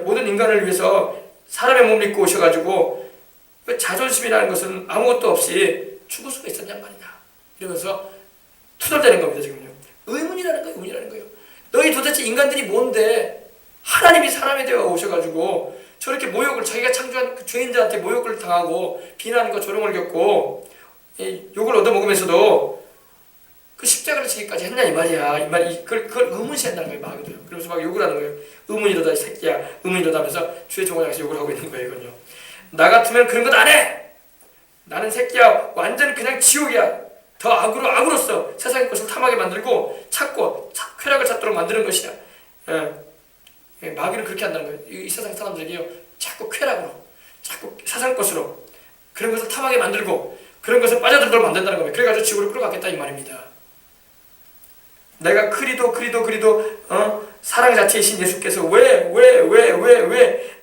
모든 인간을 위해서 사람의 몸을 입고 오셔가지고 왜 자존심이라는 것은 아무것도 없이 죽을 수가 있었냔 말이냐 이러면서 투덜대는 겁니다. 지금요. 의문이라는 거예요. 너희 도대체 인간들이 뭔데 하나님이 사람이 되어 오셔가지고 저렇게 모욕을, 자기가 창조한 그 죄인들한테 모욕을 당하고 비난과 조롱을 겪고 욕을 얻어먹으면서도 그 십자가를 지기까지 했냐 이 말이야. 그걸 의문시한다는 거예요. 마귀도요. 그러면서 막 욕을 하는 거예요. 의문이로다 이 새끼야, 의문이로다 하면서 주의 종을 향해서 욕을 하고 있는 거예요. 이건요. 나 같으면 그런 것 안 해. 나는 새끼야 완전 그냥 지옥이야. 더 악으로서 세상의 것을 탐하게 만들고 찾고 쾌락을 찾도록 만드는 것이야. 마귀는 그렇게 한다는 거예요. 이 세상 사람들에게요, 자꾸 쾌락으로, 자꾸 세상 것으로 그런 것을 탐하게 만들고 그런 것을 빠져들도록 만든다는 거예요. 그래가지고 지옥으로 끌어가겠다 이 말입니다. 내가 그리도 사랑 자체이신 예수께서 왜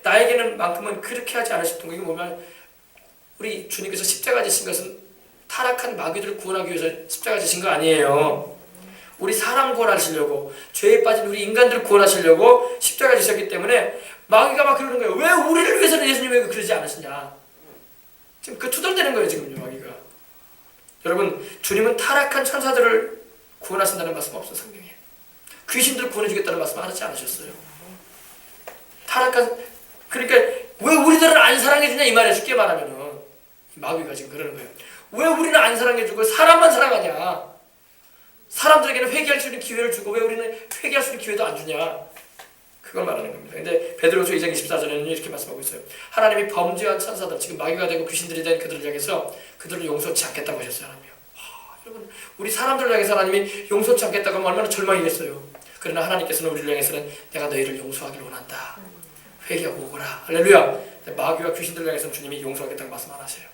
나에게는 만큼은 그렇게 하지 않으셨던 거. 이게 뭐냐면 우리 주님께서 십자가 지신 것은 타락한 마귀들을 구원하기 위해서 십자가 지신 거 아니에요. 우리 사람 구원하시려고, 죄에 빠진 우리 인간들을 구원하시려고 십자가 지셨기 때문에 마귀가 막 그러는 거예요. 왜 우리를 위해서는 예수님이 왜 그러지 않으시냐. 지금 그 투덜대는 거예요. 지금요 마귀가. 여러분, 주님은 타락한 천사들을 구원하신다는 말씀 없어요. 성경에. 귀신들을 구원해주겠다는 말씀 하지 않으셨어요. 그러니까 왜 우리들은 안 사랑해주냐 이 말이에요. 쉽게 말하면은 마귀가 지금 그러는 거예요. 왜 우리는 안 사랑해주고 사람만 사랑하냐. 사람들에게는 회개할 수 있는 기회를 주고 왜 우리는 회개할 수 있는 기회도 안 주냐. 그걸 말하는 겁니다. 근데 베드로서 2장 24절에는 이렇게 말씀하고 있어요. 하나님이 범죄한 천사들, 지금 마귀가 되고 귀신들이 된 그들을 향해서 그들을 용서치 않겠다고 하셨어요. 하나님이요. 여러분, 우리 사람들을 향해서 하나님이 용서치 않겠다고 하면 얼마나 절망이겠어요. 그러나 하나님께서는 우리를 향해서는 내가 너희를 용서하기를 원한다. 회개하고 오거라. 할렐루야. 마귀와 귀신들을 향해서는 주님이 용서하겠다고 말씀 안 하세요.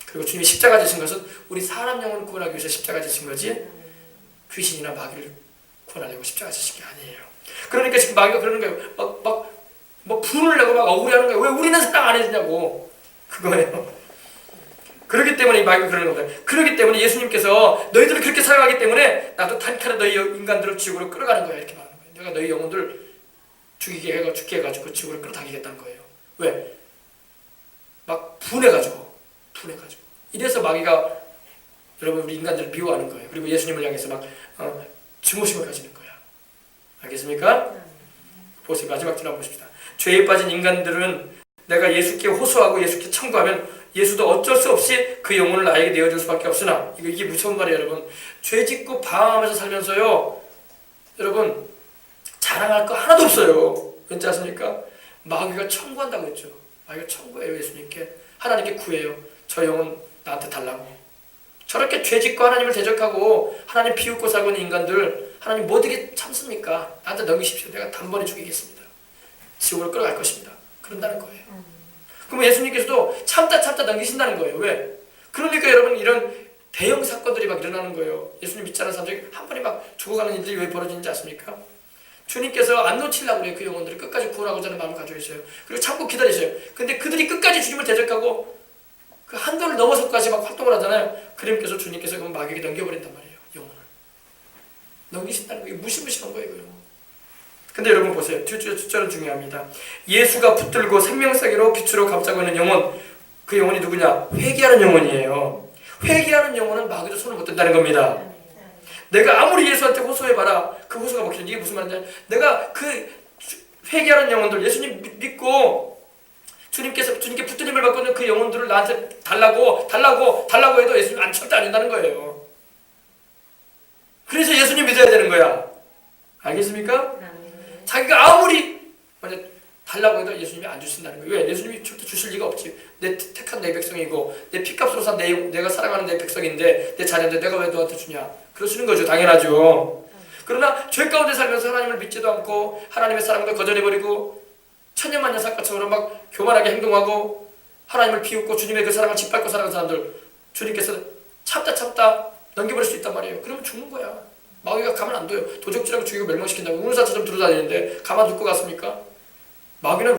그리고 주님이 십자가 지신 것은 우리 사람 영혼을 구원하기 위해서 십자가 지신 거지 귀신이나 마귀를 구원하려고 십자가 지신 게 아니에요. 그러니까 지금 마귀가 그러는 거예요. 막 분을 내고 막 억울해하는 거예요. 왜 우리는 사랑 안 해주냐고. 그거예요. 그렇기 때문에 이 마귀가 그러는 겁니다. 그렇기 때문에 예수님께서 너희들을 그렇게 사랑하기 때문에 나도 단칼에 너희 인간들을 지옥으로 끌어가는 거야. 이렇게 말하는 거예요. 내가 너희 영혼들 죽게 해가지고 지옥으로 끌어당기겠다는 거예요. 왜? 막 분해가지고. 이래서 마귀가 여러분 우리 인간들을 미워하는 거예요. 그리고 예수님을 향해서 막 증오심을 가지는 거야. 알겠습니까? 보세요. 마지막 줄 한번 보십시다. 죄에 빠진 인간들은 내가 예수께 호소하고 예수께 청구하면 예수도 어쩔 수 없이 그 영혼을 나에게 내어줄 수밖에 없으나 이게 무서운 말이에요. 여러분. 죄 짓고 방황하면서 살면서요. 여러분 자랑할 거 하나도 없어요. 왠지 아십니까? 마귀가 청구한다고 했죠. 마귀가 청구해요. 예수님께. 하나님께 구해요. 저 영혼 나한테 달라고. 저렇게 죄짓고 하나님을 대적하고 하나님 비웃고 살고 있는 인간들 하나님 뭐 어떻게 참습니까? 나한테 넘기십시오. 내가 단번에 죽이겠습니다. 지옥으로 끌어갈 것입니다. 그런다는 거예요. 그럼 예수님께서도 참다 넘기신다는 거예요. 왜? 그러니까 여러분 이런 대형 사건들이 막 일어나는 거예요. 예수님 믿지 않은 사람들이 한 번에 막 죽어가는 일들이 왜 벌어지는지 아십니까? 주님께서 안 놓치려고 그래요. 그 영혼들을 끝까지 구원하고자 하는 마음을 가지고 있어요. 그리고 참고 기다리셔요. 근데 그들이 끝까지 주님을 대적하고 그 한도를 넘어서까지 막 활동을 하잖아요. 그러면서 주님께서 그 마귀에게 넘겨버린단 말이에요. 영혼을. 넘기신다는 거예요. 무시무시한 거예요. 영혼. 근데 여러분 보세요. 뒷절은 중요합니다. 예수가 붙들고 생명사기로 빛으로 감싸고 있는 영혼. 그 영혼이 누구냐? 회개하는 영혼이에요. 회개하는 영혼은 마귀도 손을 못 댄다는 겁니다. 내가 아무리 예수한테 호소해봐라. 그 호소가 먹히는 이게 무슨 말이냐? 내가 그 회개하는 영혼들 예수님 믿고 주님께 붙들림을 받고 있는 그 영혼들을 나한테 달라고 해도 예수님 절대 안 된다는 거예요. 그래서 예수님 믿어야 되는 거야. 알겠습니까? 자기가 아무리 달라고 해도 예수님이 안 주신다는 거예요. 왜? 예수님이 절대 주실 리가 없지. 내 택한 내 백성이고 내 피값으로 산 내가 사랑하는 내 백성인데 내 자녀인데 내가 왜 너한테 주냐. 그러시는 거죠. 당연하죠. 그러나 죄 가운데 살면서 하나님을 믿지도 않고 하나님의 사랑도 거절해버리고 천년만년 사건처럼 막 교만하게 행동하고 하나님을 비웃고 주님의 그 사랑을 짓밟고 살아가는 사람들 주님께서 참다 넘겨버릴 수 있단 말이에요. 그러면 죽는 거야. 마귀가 가만 안 둬요. 도적질하고 죽이고 멸망시킨다고. 운사처럼 들어다니는데 가만 둘 것 같습니까? 마귀는